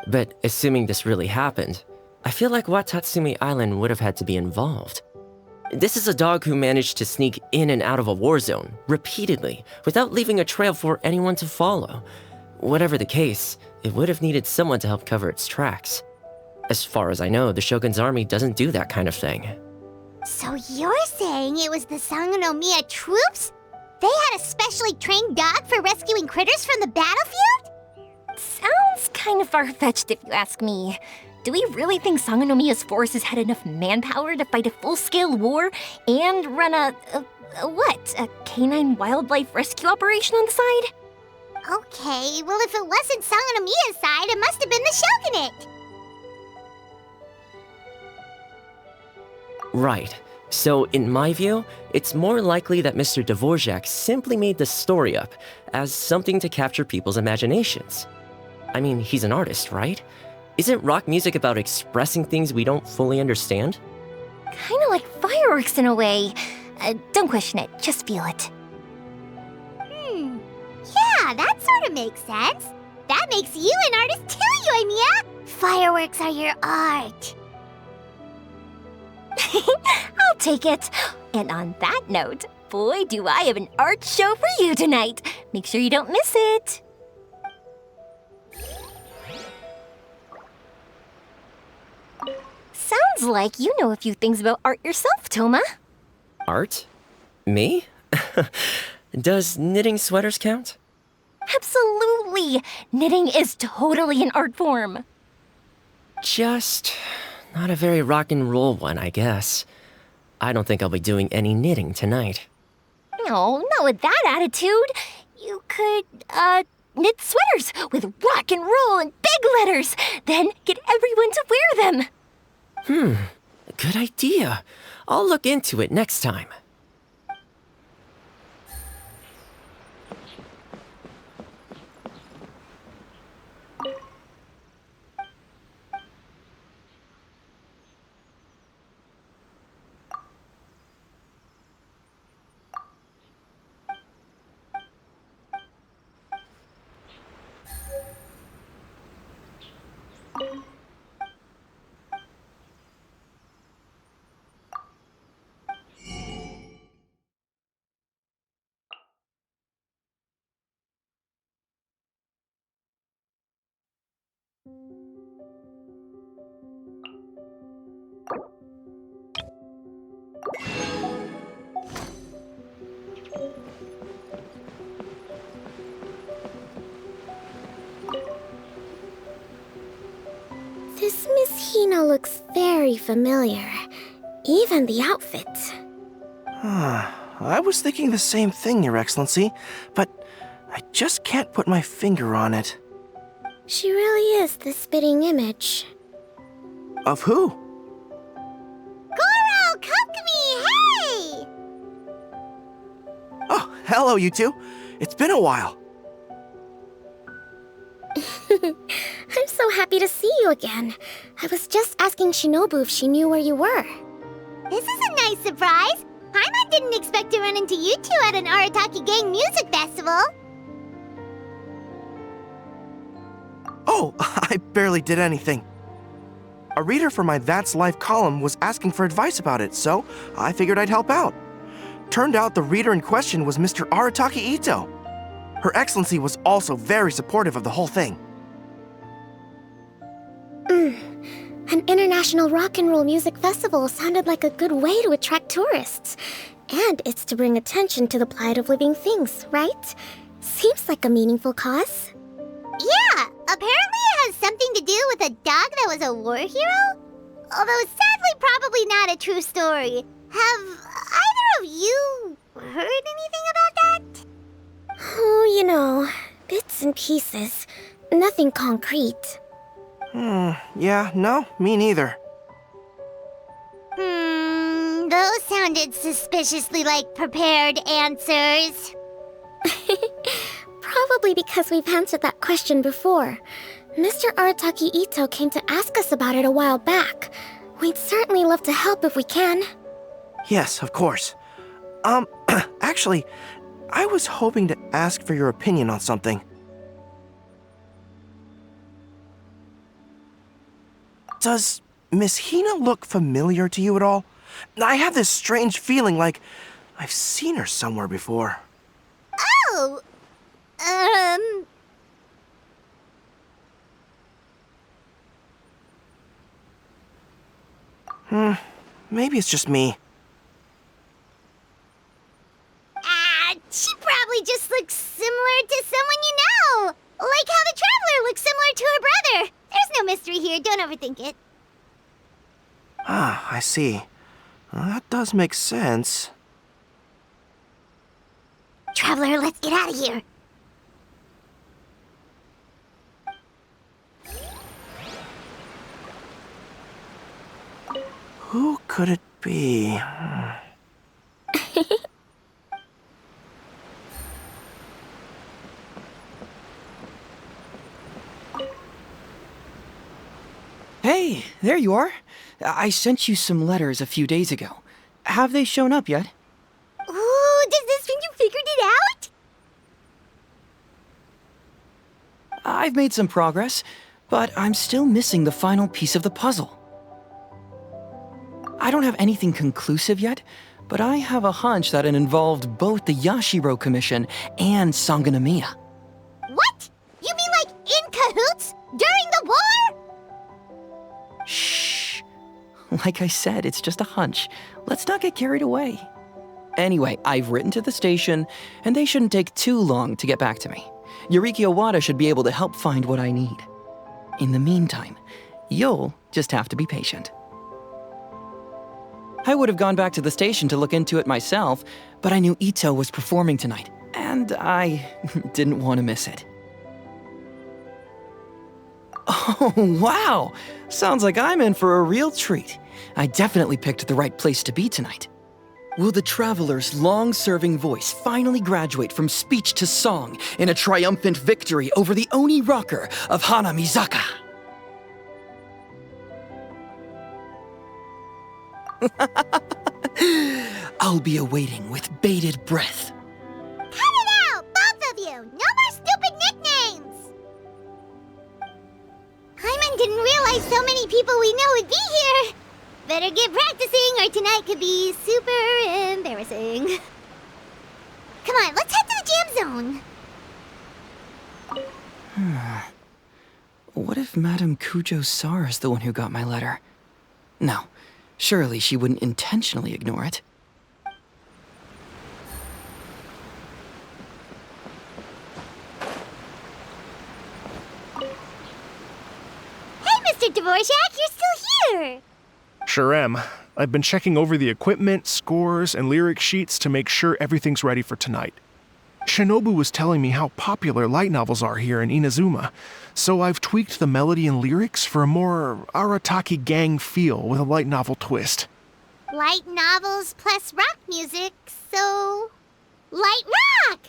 But assuming this really happened, I feel like Watatsumi Island would have had to be involved. This is a dog who managed to sneak in and out of a war zone, repeatedly, without leaving a trail for anyone to follow. Whatever the case, it would have needed someone to help cover its tracks. As far as I know, the Shogun's army doesn't do that kind of thing. So you're saying it was the Sangonomiya troops? They had a specially trained dog for rescuing critters from the battlefield? Sounds kind of far-fetched if you ask me. Do we really think Sangonomiya's forces had enough manpower to fight a full-scale war and run a canine wildlife rescue operation on the side? Okay, well if it wasn't Sangonomiya's side, it must have been the Shogunate. Right. So, in my view, it's more likely that Mr. Dvorak simply made the story up as something to capture people's imaginations. I mean, he's an artist, right? Isn't rock music about expressing things we don't fully understand? Kinda like fireworks in a way. Don't question it, just feel it. Yeah, that sort of makes sense. That makes you an artist too, Yoimiya. Fireworks are your art. I'll take it. And on that note, boy, do I have an art show for you tonight. Make sure you don't miss it. Sounds like you know a few things about art yourself, Toma. Art? Me? Does knitting sweaters count? Absolutely. Hey, knitting is totally an art form. Just not a very rock and roll one, I guess. I don't think I'll be doing any knitting tonight. No, not with that attitude. You could, knit sweaters with rock and roll and big letters, then get everyone to wear them. Good idea. I'll look into it next time. This Miss Hina looks very familiar. Even the outfit. I was thinking the same thing, Your Excellency, but I just can't put my finger on it. She really is the spitting image. Of who? Goro, Kokumi, hey! Oh, hello, you two. It's been a while. I'm so happy to see you again. I was just asking Shinobu if she knew where you were. This is a nice surprise. Paimon didn't expect to run into you two at an Arataki Gang music festival. Oh, I barely did anything. A reader for my That's Life column was asking for advice about it, so I figured I'd help out. Turned out the reader in question was Mr. Arataki Ito. Her Excellency was also very supportive of the whole thing. An international rock and roll music festival sounded like a good way to attract tourists. And it's to bring attention to the plight of living things, right? Seems like a meaningful cause. Yeah, apparently it has something to do with a dog that was a war hero? Although sadly probably not a true story. Have either of you heard anything about that? Oh, you know, bits and pieces. Nothing concrete. Yeah, no, me neither. Those sounded suspiciously like prepared answers. Probably because we've answered that question before. Mr. Arataki Ito came to ask us about it a while back. We'd certainly love to help if we can. Yes, of course. Actually, I was hoping to ask for your opinion on something. Does Miss Hina look familiar to you at all? I have this strange feeling like I've seen her somewhere before. Oh! Maybe it's just me. She probably just looks similar to someone you know. Like how the Traveler looks similar to her brother. There's no mystery here, don't overthink it. Ah, I see. That does make sense. Traveler, let's get out of here. Who could it be? Hey, there you are. I sent you some letters a few days ago. Have they shown up yet? Ooh, does this mean you figured it out? I've made some progress, but I'm still missing the final piece of the puzzle. I don't have anything conclusive yet, but I have a hunch that it involved both the Yashiro Commission and Sangonomiya. What? You mean like in cahoots? During the war? Shh. Like I said, it's just a hunch. Let's not get carried away. Anyway, I've written to the station, and they shouldn't take too long to get back to me. Yuriki Owada should be able to help find what I need. In the meantime, you'll just have to be patient. I would have gone back to the station to look into it myself, but I knew Ito was performing tonight, and I didn't want to miss it. Oh, wow! Sounds like I'm in for a real treat. I definitely picked the right place to be tonight. Will the Traveler's long-serving voice finally graduate from speech to song in a triumphant victory over the Oni rocker of Hanamizaka? I'll be awaiting with bated breath. Cut it out, both of you! No more stupid nicknames! Hyman didn't realize so many people we know would be here. Better get practicing or tonight could be super embarrassing. Come on, let's head to the jam zone. What if Madame Kujo-Sara is the one who got my letter? No, surely she wouldn't intentionally ignore it. Hey, Mr. Dvorak, you're still here! Sure am. I've been checking over the equipment, scores, and lyric sheets to make sure everything's ready for tonight. Shinobu was telling me how popular light novels are here in Inazuma, so I've tweaked the melody and lyrics for a more arataki gang feel with a light novel twist. Light novels plus rock music, so... light rock!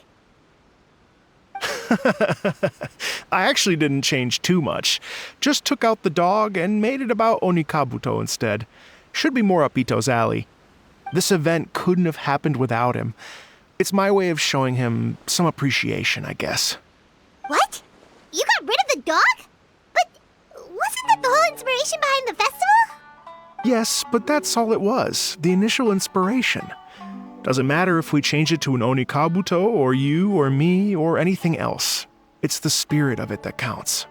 I actually didn't change too much. Just took out the dog and made it about Onikabuto instead. Should be more up Ito's alley. This event couldn't have happened without him. It's my way of showing him some appreciation, I guess. What? You got rid of the dog? But wasn't that the whole inspiration behind the festival? Yes, but that's all it was. The initial inspiration. Doesn't matter if we change it to an Onikabuto, or you, or me, or anything else. It's the spirit of it that counts.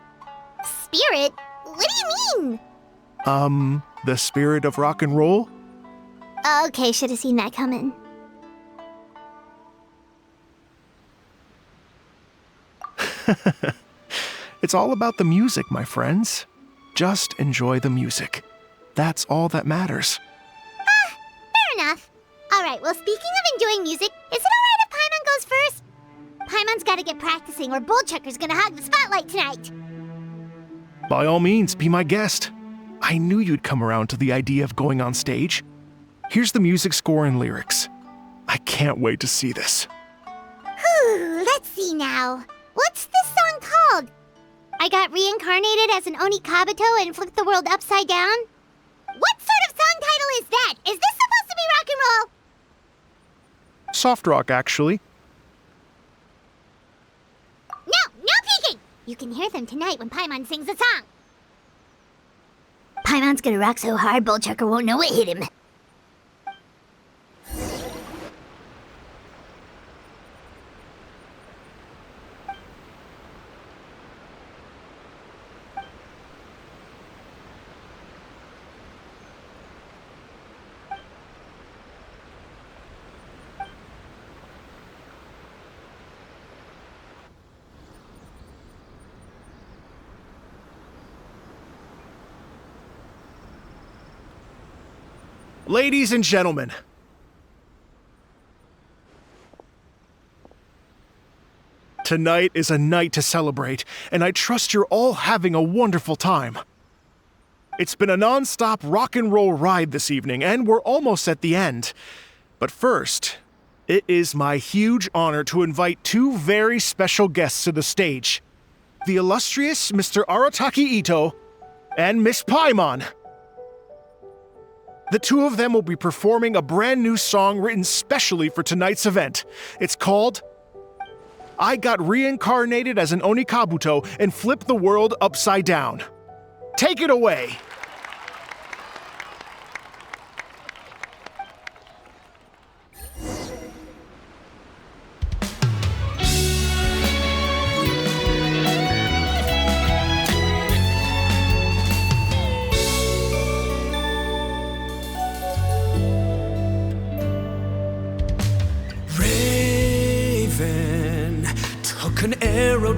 Spirit? What do you mean? The spirit of rock and roll? Okay, should have seen that coming. It's all about the music, my friends. Just enjoy the music. That's all that matters. Fair enough. Alright, well, speaking of enjoying music, is it alright if Paimon goes first? Paimon's gotta get practicing or Bullchucker's gonna hog the spotlight tonight. By all means, be my guest. I knew you'd come around to the idea of going on stage. Here's the music score and lyrics. I can't wait to see this. Whew, let's see now. What's this song called? I got reincarnated as an Onikabuto and flipped the world upside down? What sort of song title is that? Is this supposed to be rock and roll? Soft rock, actually. No peeking! You can hear them tonight when Paimon sings the song. Paimon's gonna rock so hard, Bullchucker won't know what hit him. Ladies and gentlemen, tonight is a night to celebrate, and I trust you're all having a wonderful time. It's been a non-stop rock and roll ride this evening, and we're almost at the end. But first, it is my huge honor to invite two very special guests to the stage. The illustrious Mr. Arataki Ito and Miss Paimon. The two of them will be performing a brand new song written specially for tonight's event. It's called I Got Reincarnated as an Onikabuto and Flipped the World Upside Down. Take it away! Raven took an arrow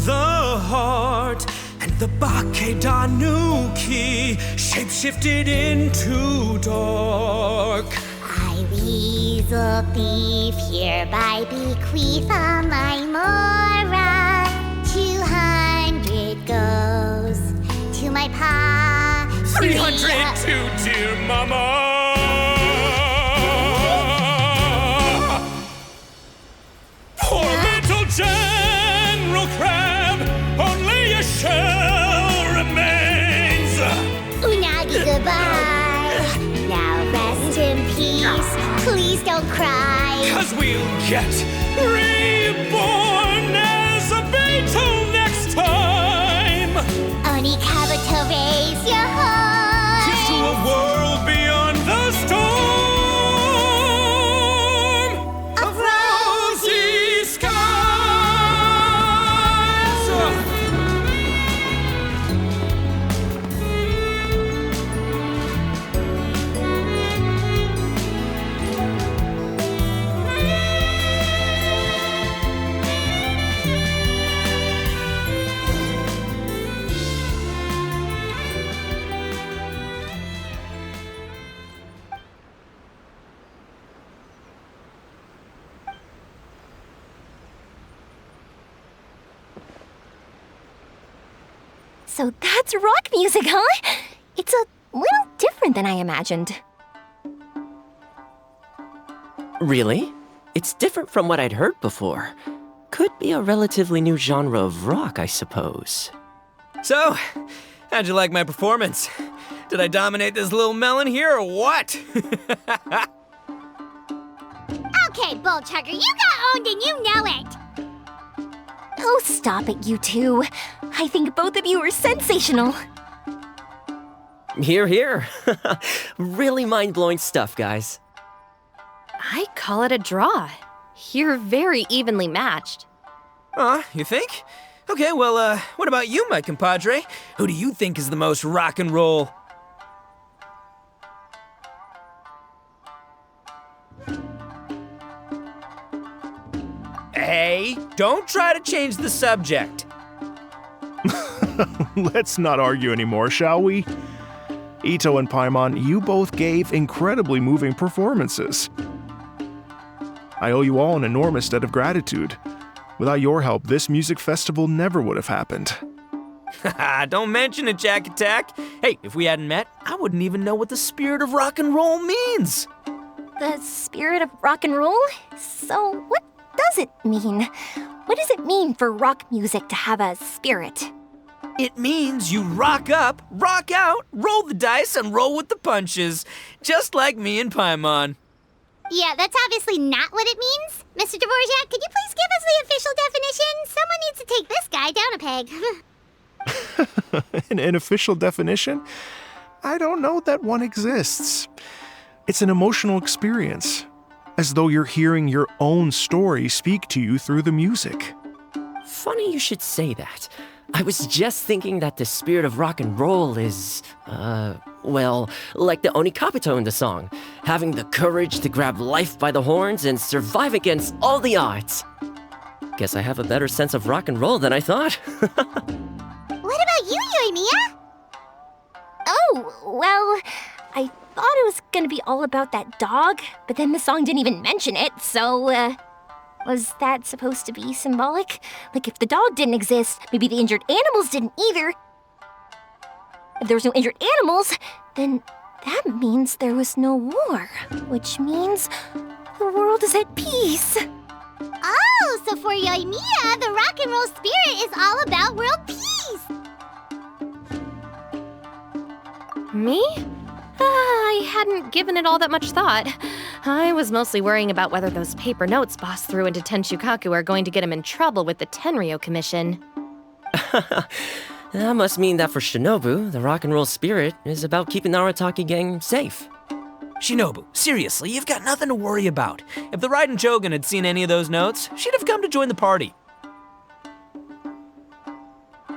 the heart, and the Bakedanuki shapeshifted into dark. I, weasel thief, hereby bequeath all my mora. 200 goes to my pa. 300 to dear mama. Poor little General Crab, only a shell remains. Unagi, goodbye. Now rest in peace. Please don't cry. 'Cause we'll get reborn as a beetle next time. Oni Kabuto, raise your heart. Here's to a world beyond the storm of rosy skies. So that's rock music, huh? It's a little different than I imagined. Really? It's different from what I'd heard before. Could be a relatively new genre of rock, I suppose. So, how'd you like my performance? Did I dominate this little melon here or what? Okay, Bullchucker, you got owned and you know it. Oh, stop it, you two. I think both of you are sensational. Here, here. Really mind-blowing stuff, guys. I call it a draw. You're very evenly matched. You think? Okay, well, what about you, my compadre? Who do you think is the most rock and roll? Hey, don't try to change the subject. Let's not argue anymore, shall we? Ito and Paimon, you both gave incredibly moving performances. I owe you all an enormous debt of gratitude. Without your help, this music festival never would have happened. Don't mention it, Jack Attack. Hey, if we hadn't met, I wouldn't even know what the spirit of rock and roll means. The spirit of rock and roll? So what does it mean? What does it mean for rock music to have a spirit? It means you rock up, rock out, roll the dice, and roll with the punches. Just like me and Paimon. Yeah, that's obviously not what it means. Mr. Dvorak, could you please give us the official definition? Someone needs to take this guy down a peg. An official definition? I don't know that one exists. It's an emotional experience, as though you're hearing your own story speak to you through the music. Funny you should say that. I was just thinking that the spirit of rock and roll is, well, like the Onikabuto in the song, having the courage to grab life by the horns and survive against all the odds. Guess I have a better sense of rock and roll than I thought. What about you, Yoimiya? Oh, well, I thought it was gonna be all about that dog, but then the song didn't even mention it, so, was that supposed to be symbolic? Like, if the dog didn't exist, maybe the injured animals didn't either. If there was no injured animals, then that means there was no war, which means the world is at peace. Oh, so for Yoimiya, the rock and roll spirit is all about world peace. Me? I hadn't given it all that much thought. I was mostly worrying about whether those paper notes Boss threw into Tenshukaku are going to get him in trouble with the Tenryo Commission. That must mean that for Shinobu, the rock and roll spirit is about keeping the Arataki gang safe. Shinobu, seriously, you've got nothing to worry about. If the Raiden Jogan had seen any of those notes, she'd have come to join the party.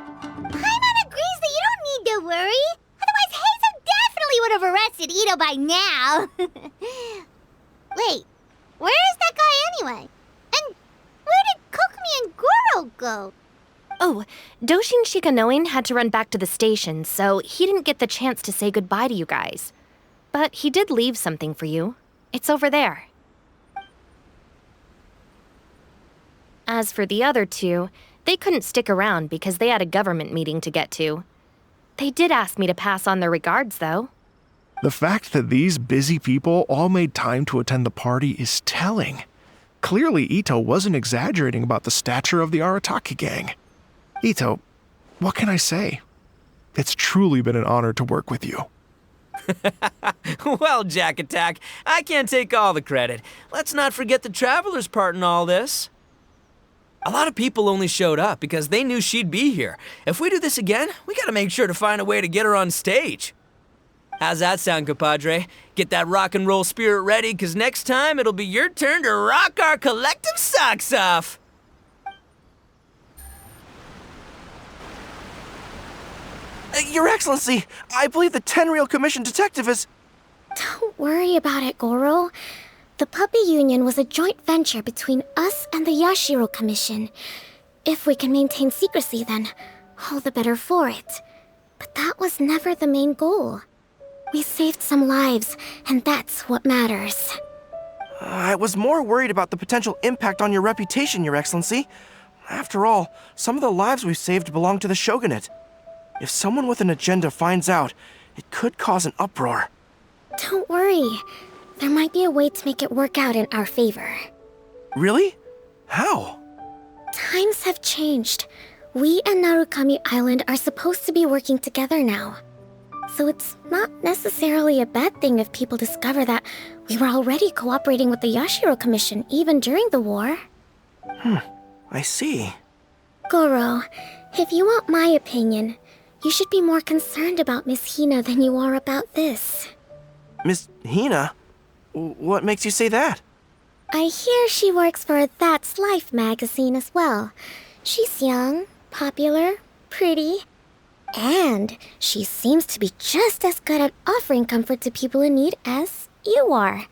Paimon agrees that you don't need to worry. Otherwise, Heizo definitely would have arrested Ito by now. Wait, where is that guy anyway? And where did Kokumi and Goro go? Oh, Doshin Shikanoin had to run back to the station, so he didn't get the chance to say goodbye to you guys. But he did leave something for you. It's over there. As for the other two, they couldn't stick around because they had a government meeting to get to. They did ask me to pass on their regards, though. The fact that these busy people all made time to attend the party is telling. Clearly, Ito wasn't exaggerating about the stature of the Arataki gang. Ito, what can I say? It's truly been an honor to work with you. Well, Jack Attack, I can't take all the credit. Let's not forget the Traveler's part in all this. A lot of people only showed up because they knew she'd be here. If we do this again, we gotta make sure to find a way to get her on stage. How's that sound, compadre? Get that rock and roll spirit ready, because next time it'll be your turn to rock our collective socks off. Your Excellency, I believe the Tenryou Commission detective is... Don't worry about it, Goro. The Puppy Union was a joint venture between us and the Yashiro Commission. If we can maintain secrecy, then all the better for it. But that was never the main goal. We saved some lives, and that's what matters. I was more worried about the potential impact on your reputation, Your Excellency. After all, some of the lives we've saved belong to the Shogunate. If someone with an agenda finds out, it could cause an uproar. Don't worry. There might be a way to make it work out in our favor. Really? How? Times have changed. We and Narukami Island are supposed to be working together now. So it's not necessarily a bad thing if people discover that we were already cooperating with the Yashiro Commission even during the war. I see. Goro, if you want my opinion, you should be more concerned about Miss Hina than you are about this. Miss Hina? What makes you say that? I hear she works for That's Life magazine as well. She's young, popular, pretty, and she seems to be just as good at offering comfort to people in need as you are.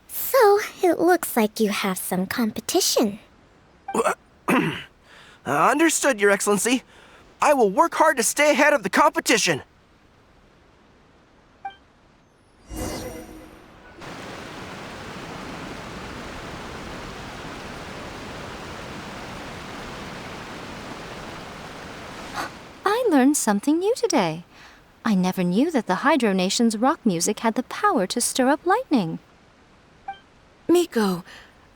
So it looks like you have some competition. Understood, Your Excellency. I will work hard to stay ahead of the competition. I learned something new today. I never knew that the Hydro Nation's rock music had the power to stir up lightning. Miko,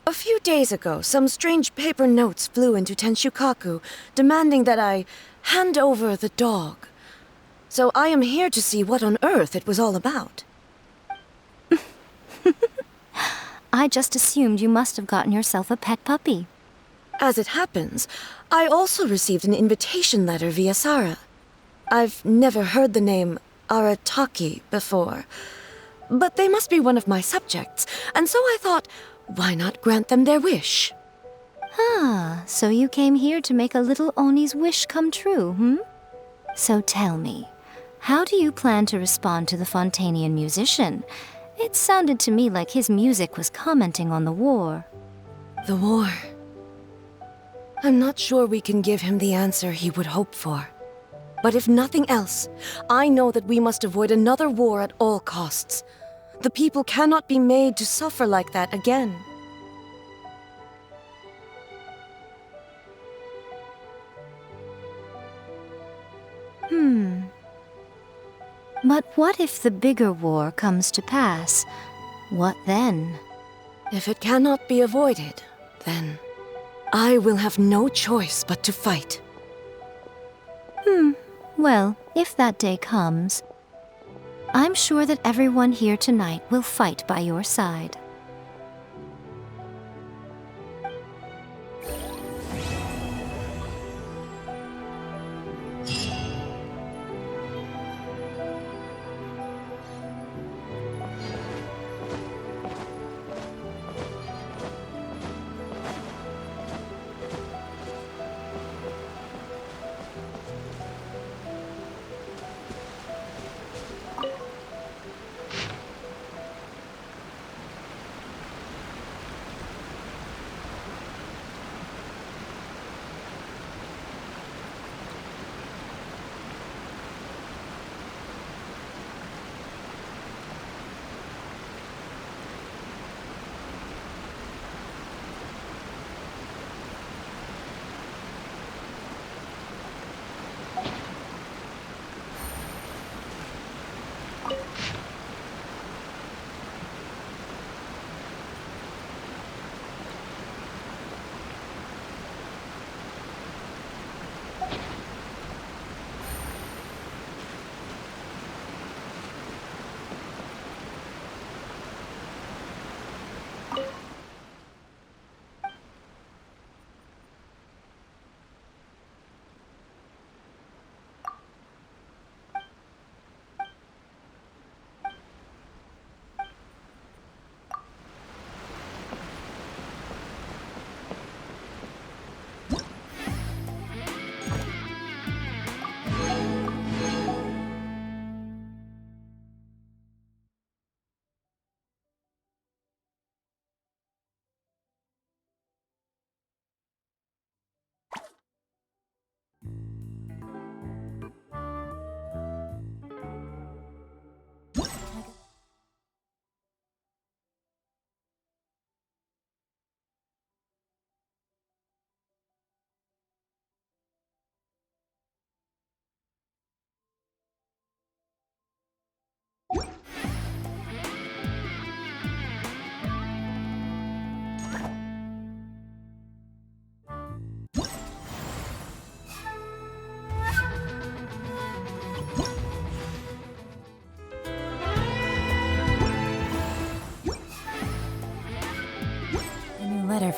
a few days ago, some strange paper notes flew into Tenshukaku, demanding that I hand over the dog. So I am here to see what on earth it was all about. I just assumed you must have gotten yourself a pet puppy. As it happens, I also received an invitation letter via Sara. I've never heard the name Arataki before, but they must be one of my subjects, and so I thought, why not grant them their wish? Ah, so you came here to make a little Oni's wish come true, hmm? So tell me, how do you plan to respond to the Fontanian musician? It sounded to me like his music was commenting on the war. The war. I'm not sure we can give him the answer he would hope for. But if nothing else, I know that we must avoid another war at all costs. The people cannot be made to suffer like that again. But what if the bigger war comes to pass? What then? If it cannot be avoided, then I will have no choice but to fight. Well, if that day comes, I'm sure that everyone here tonight will fight by your side.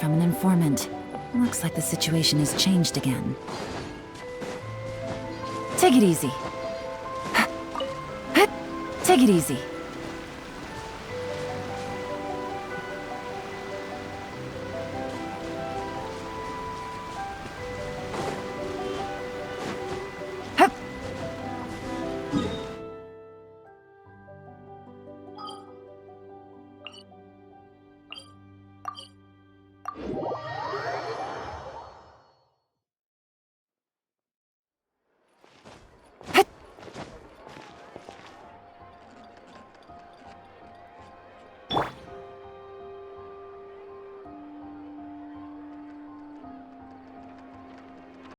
from an informant. Looks like the situation has changed again. Take it easy. Take it easy.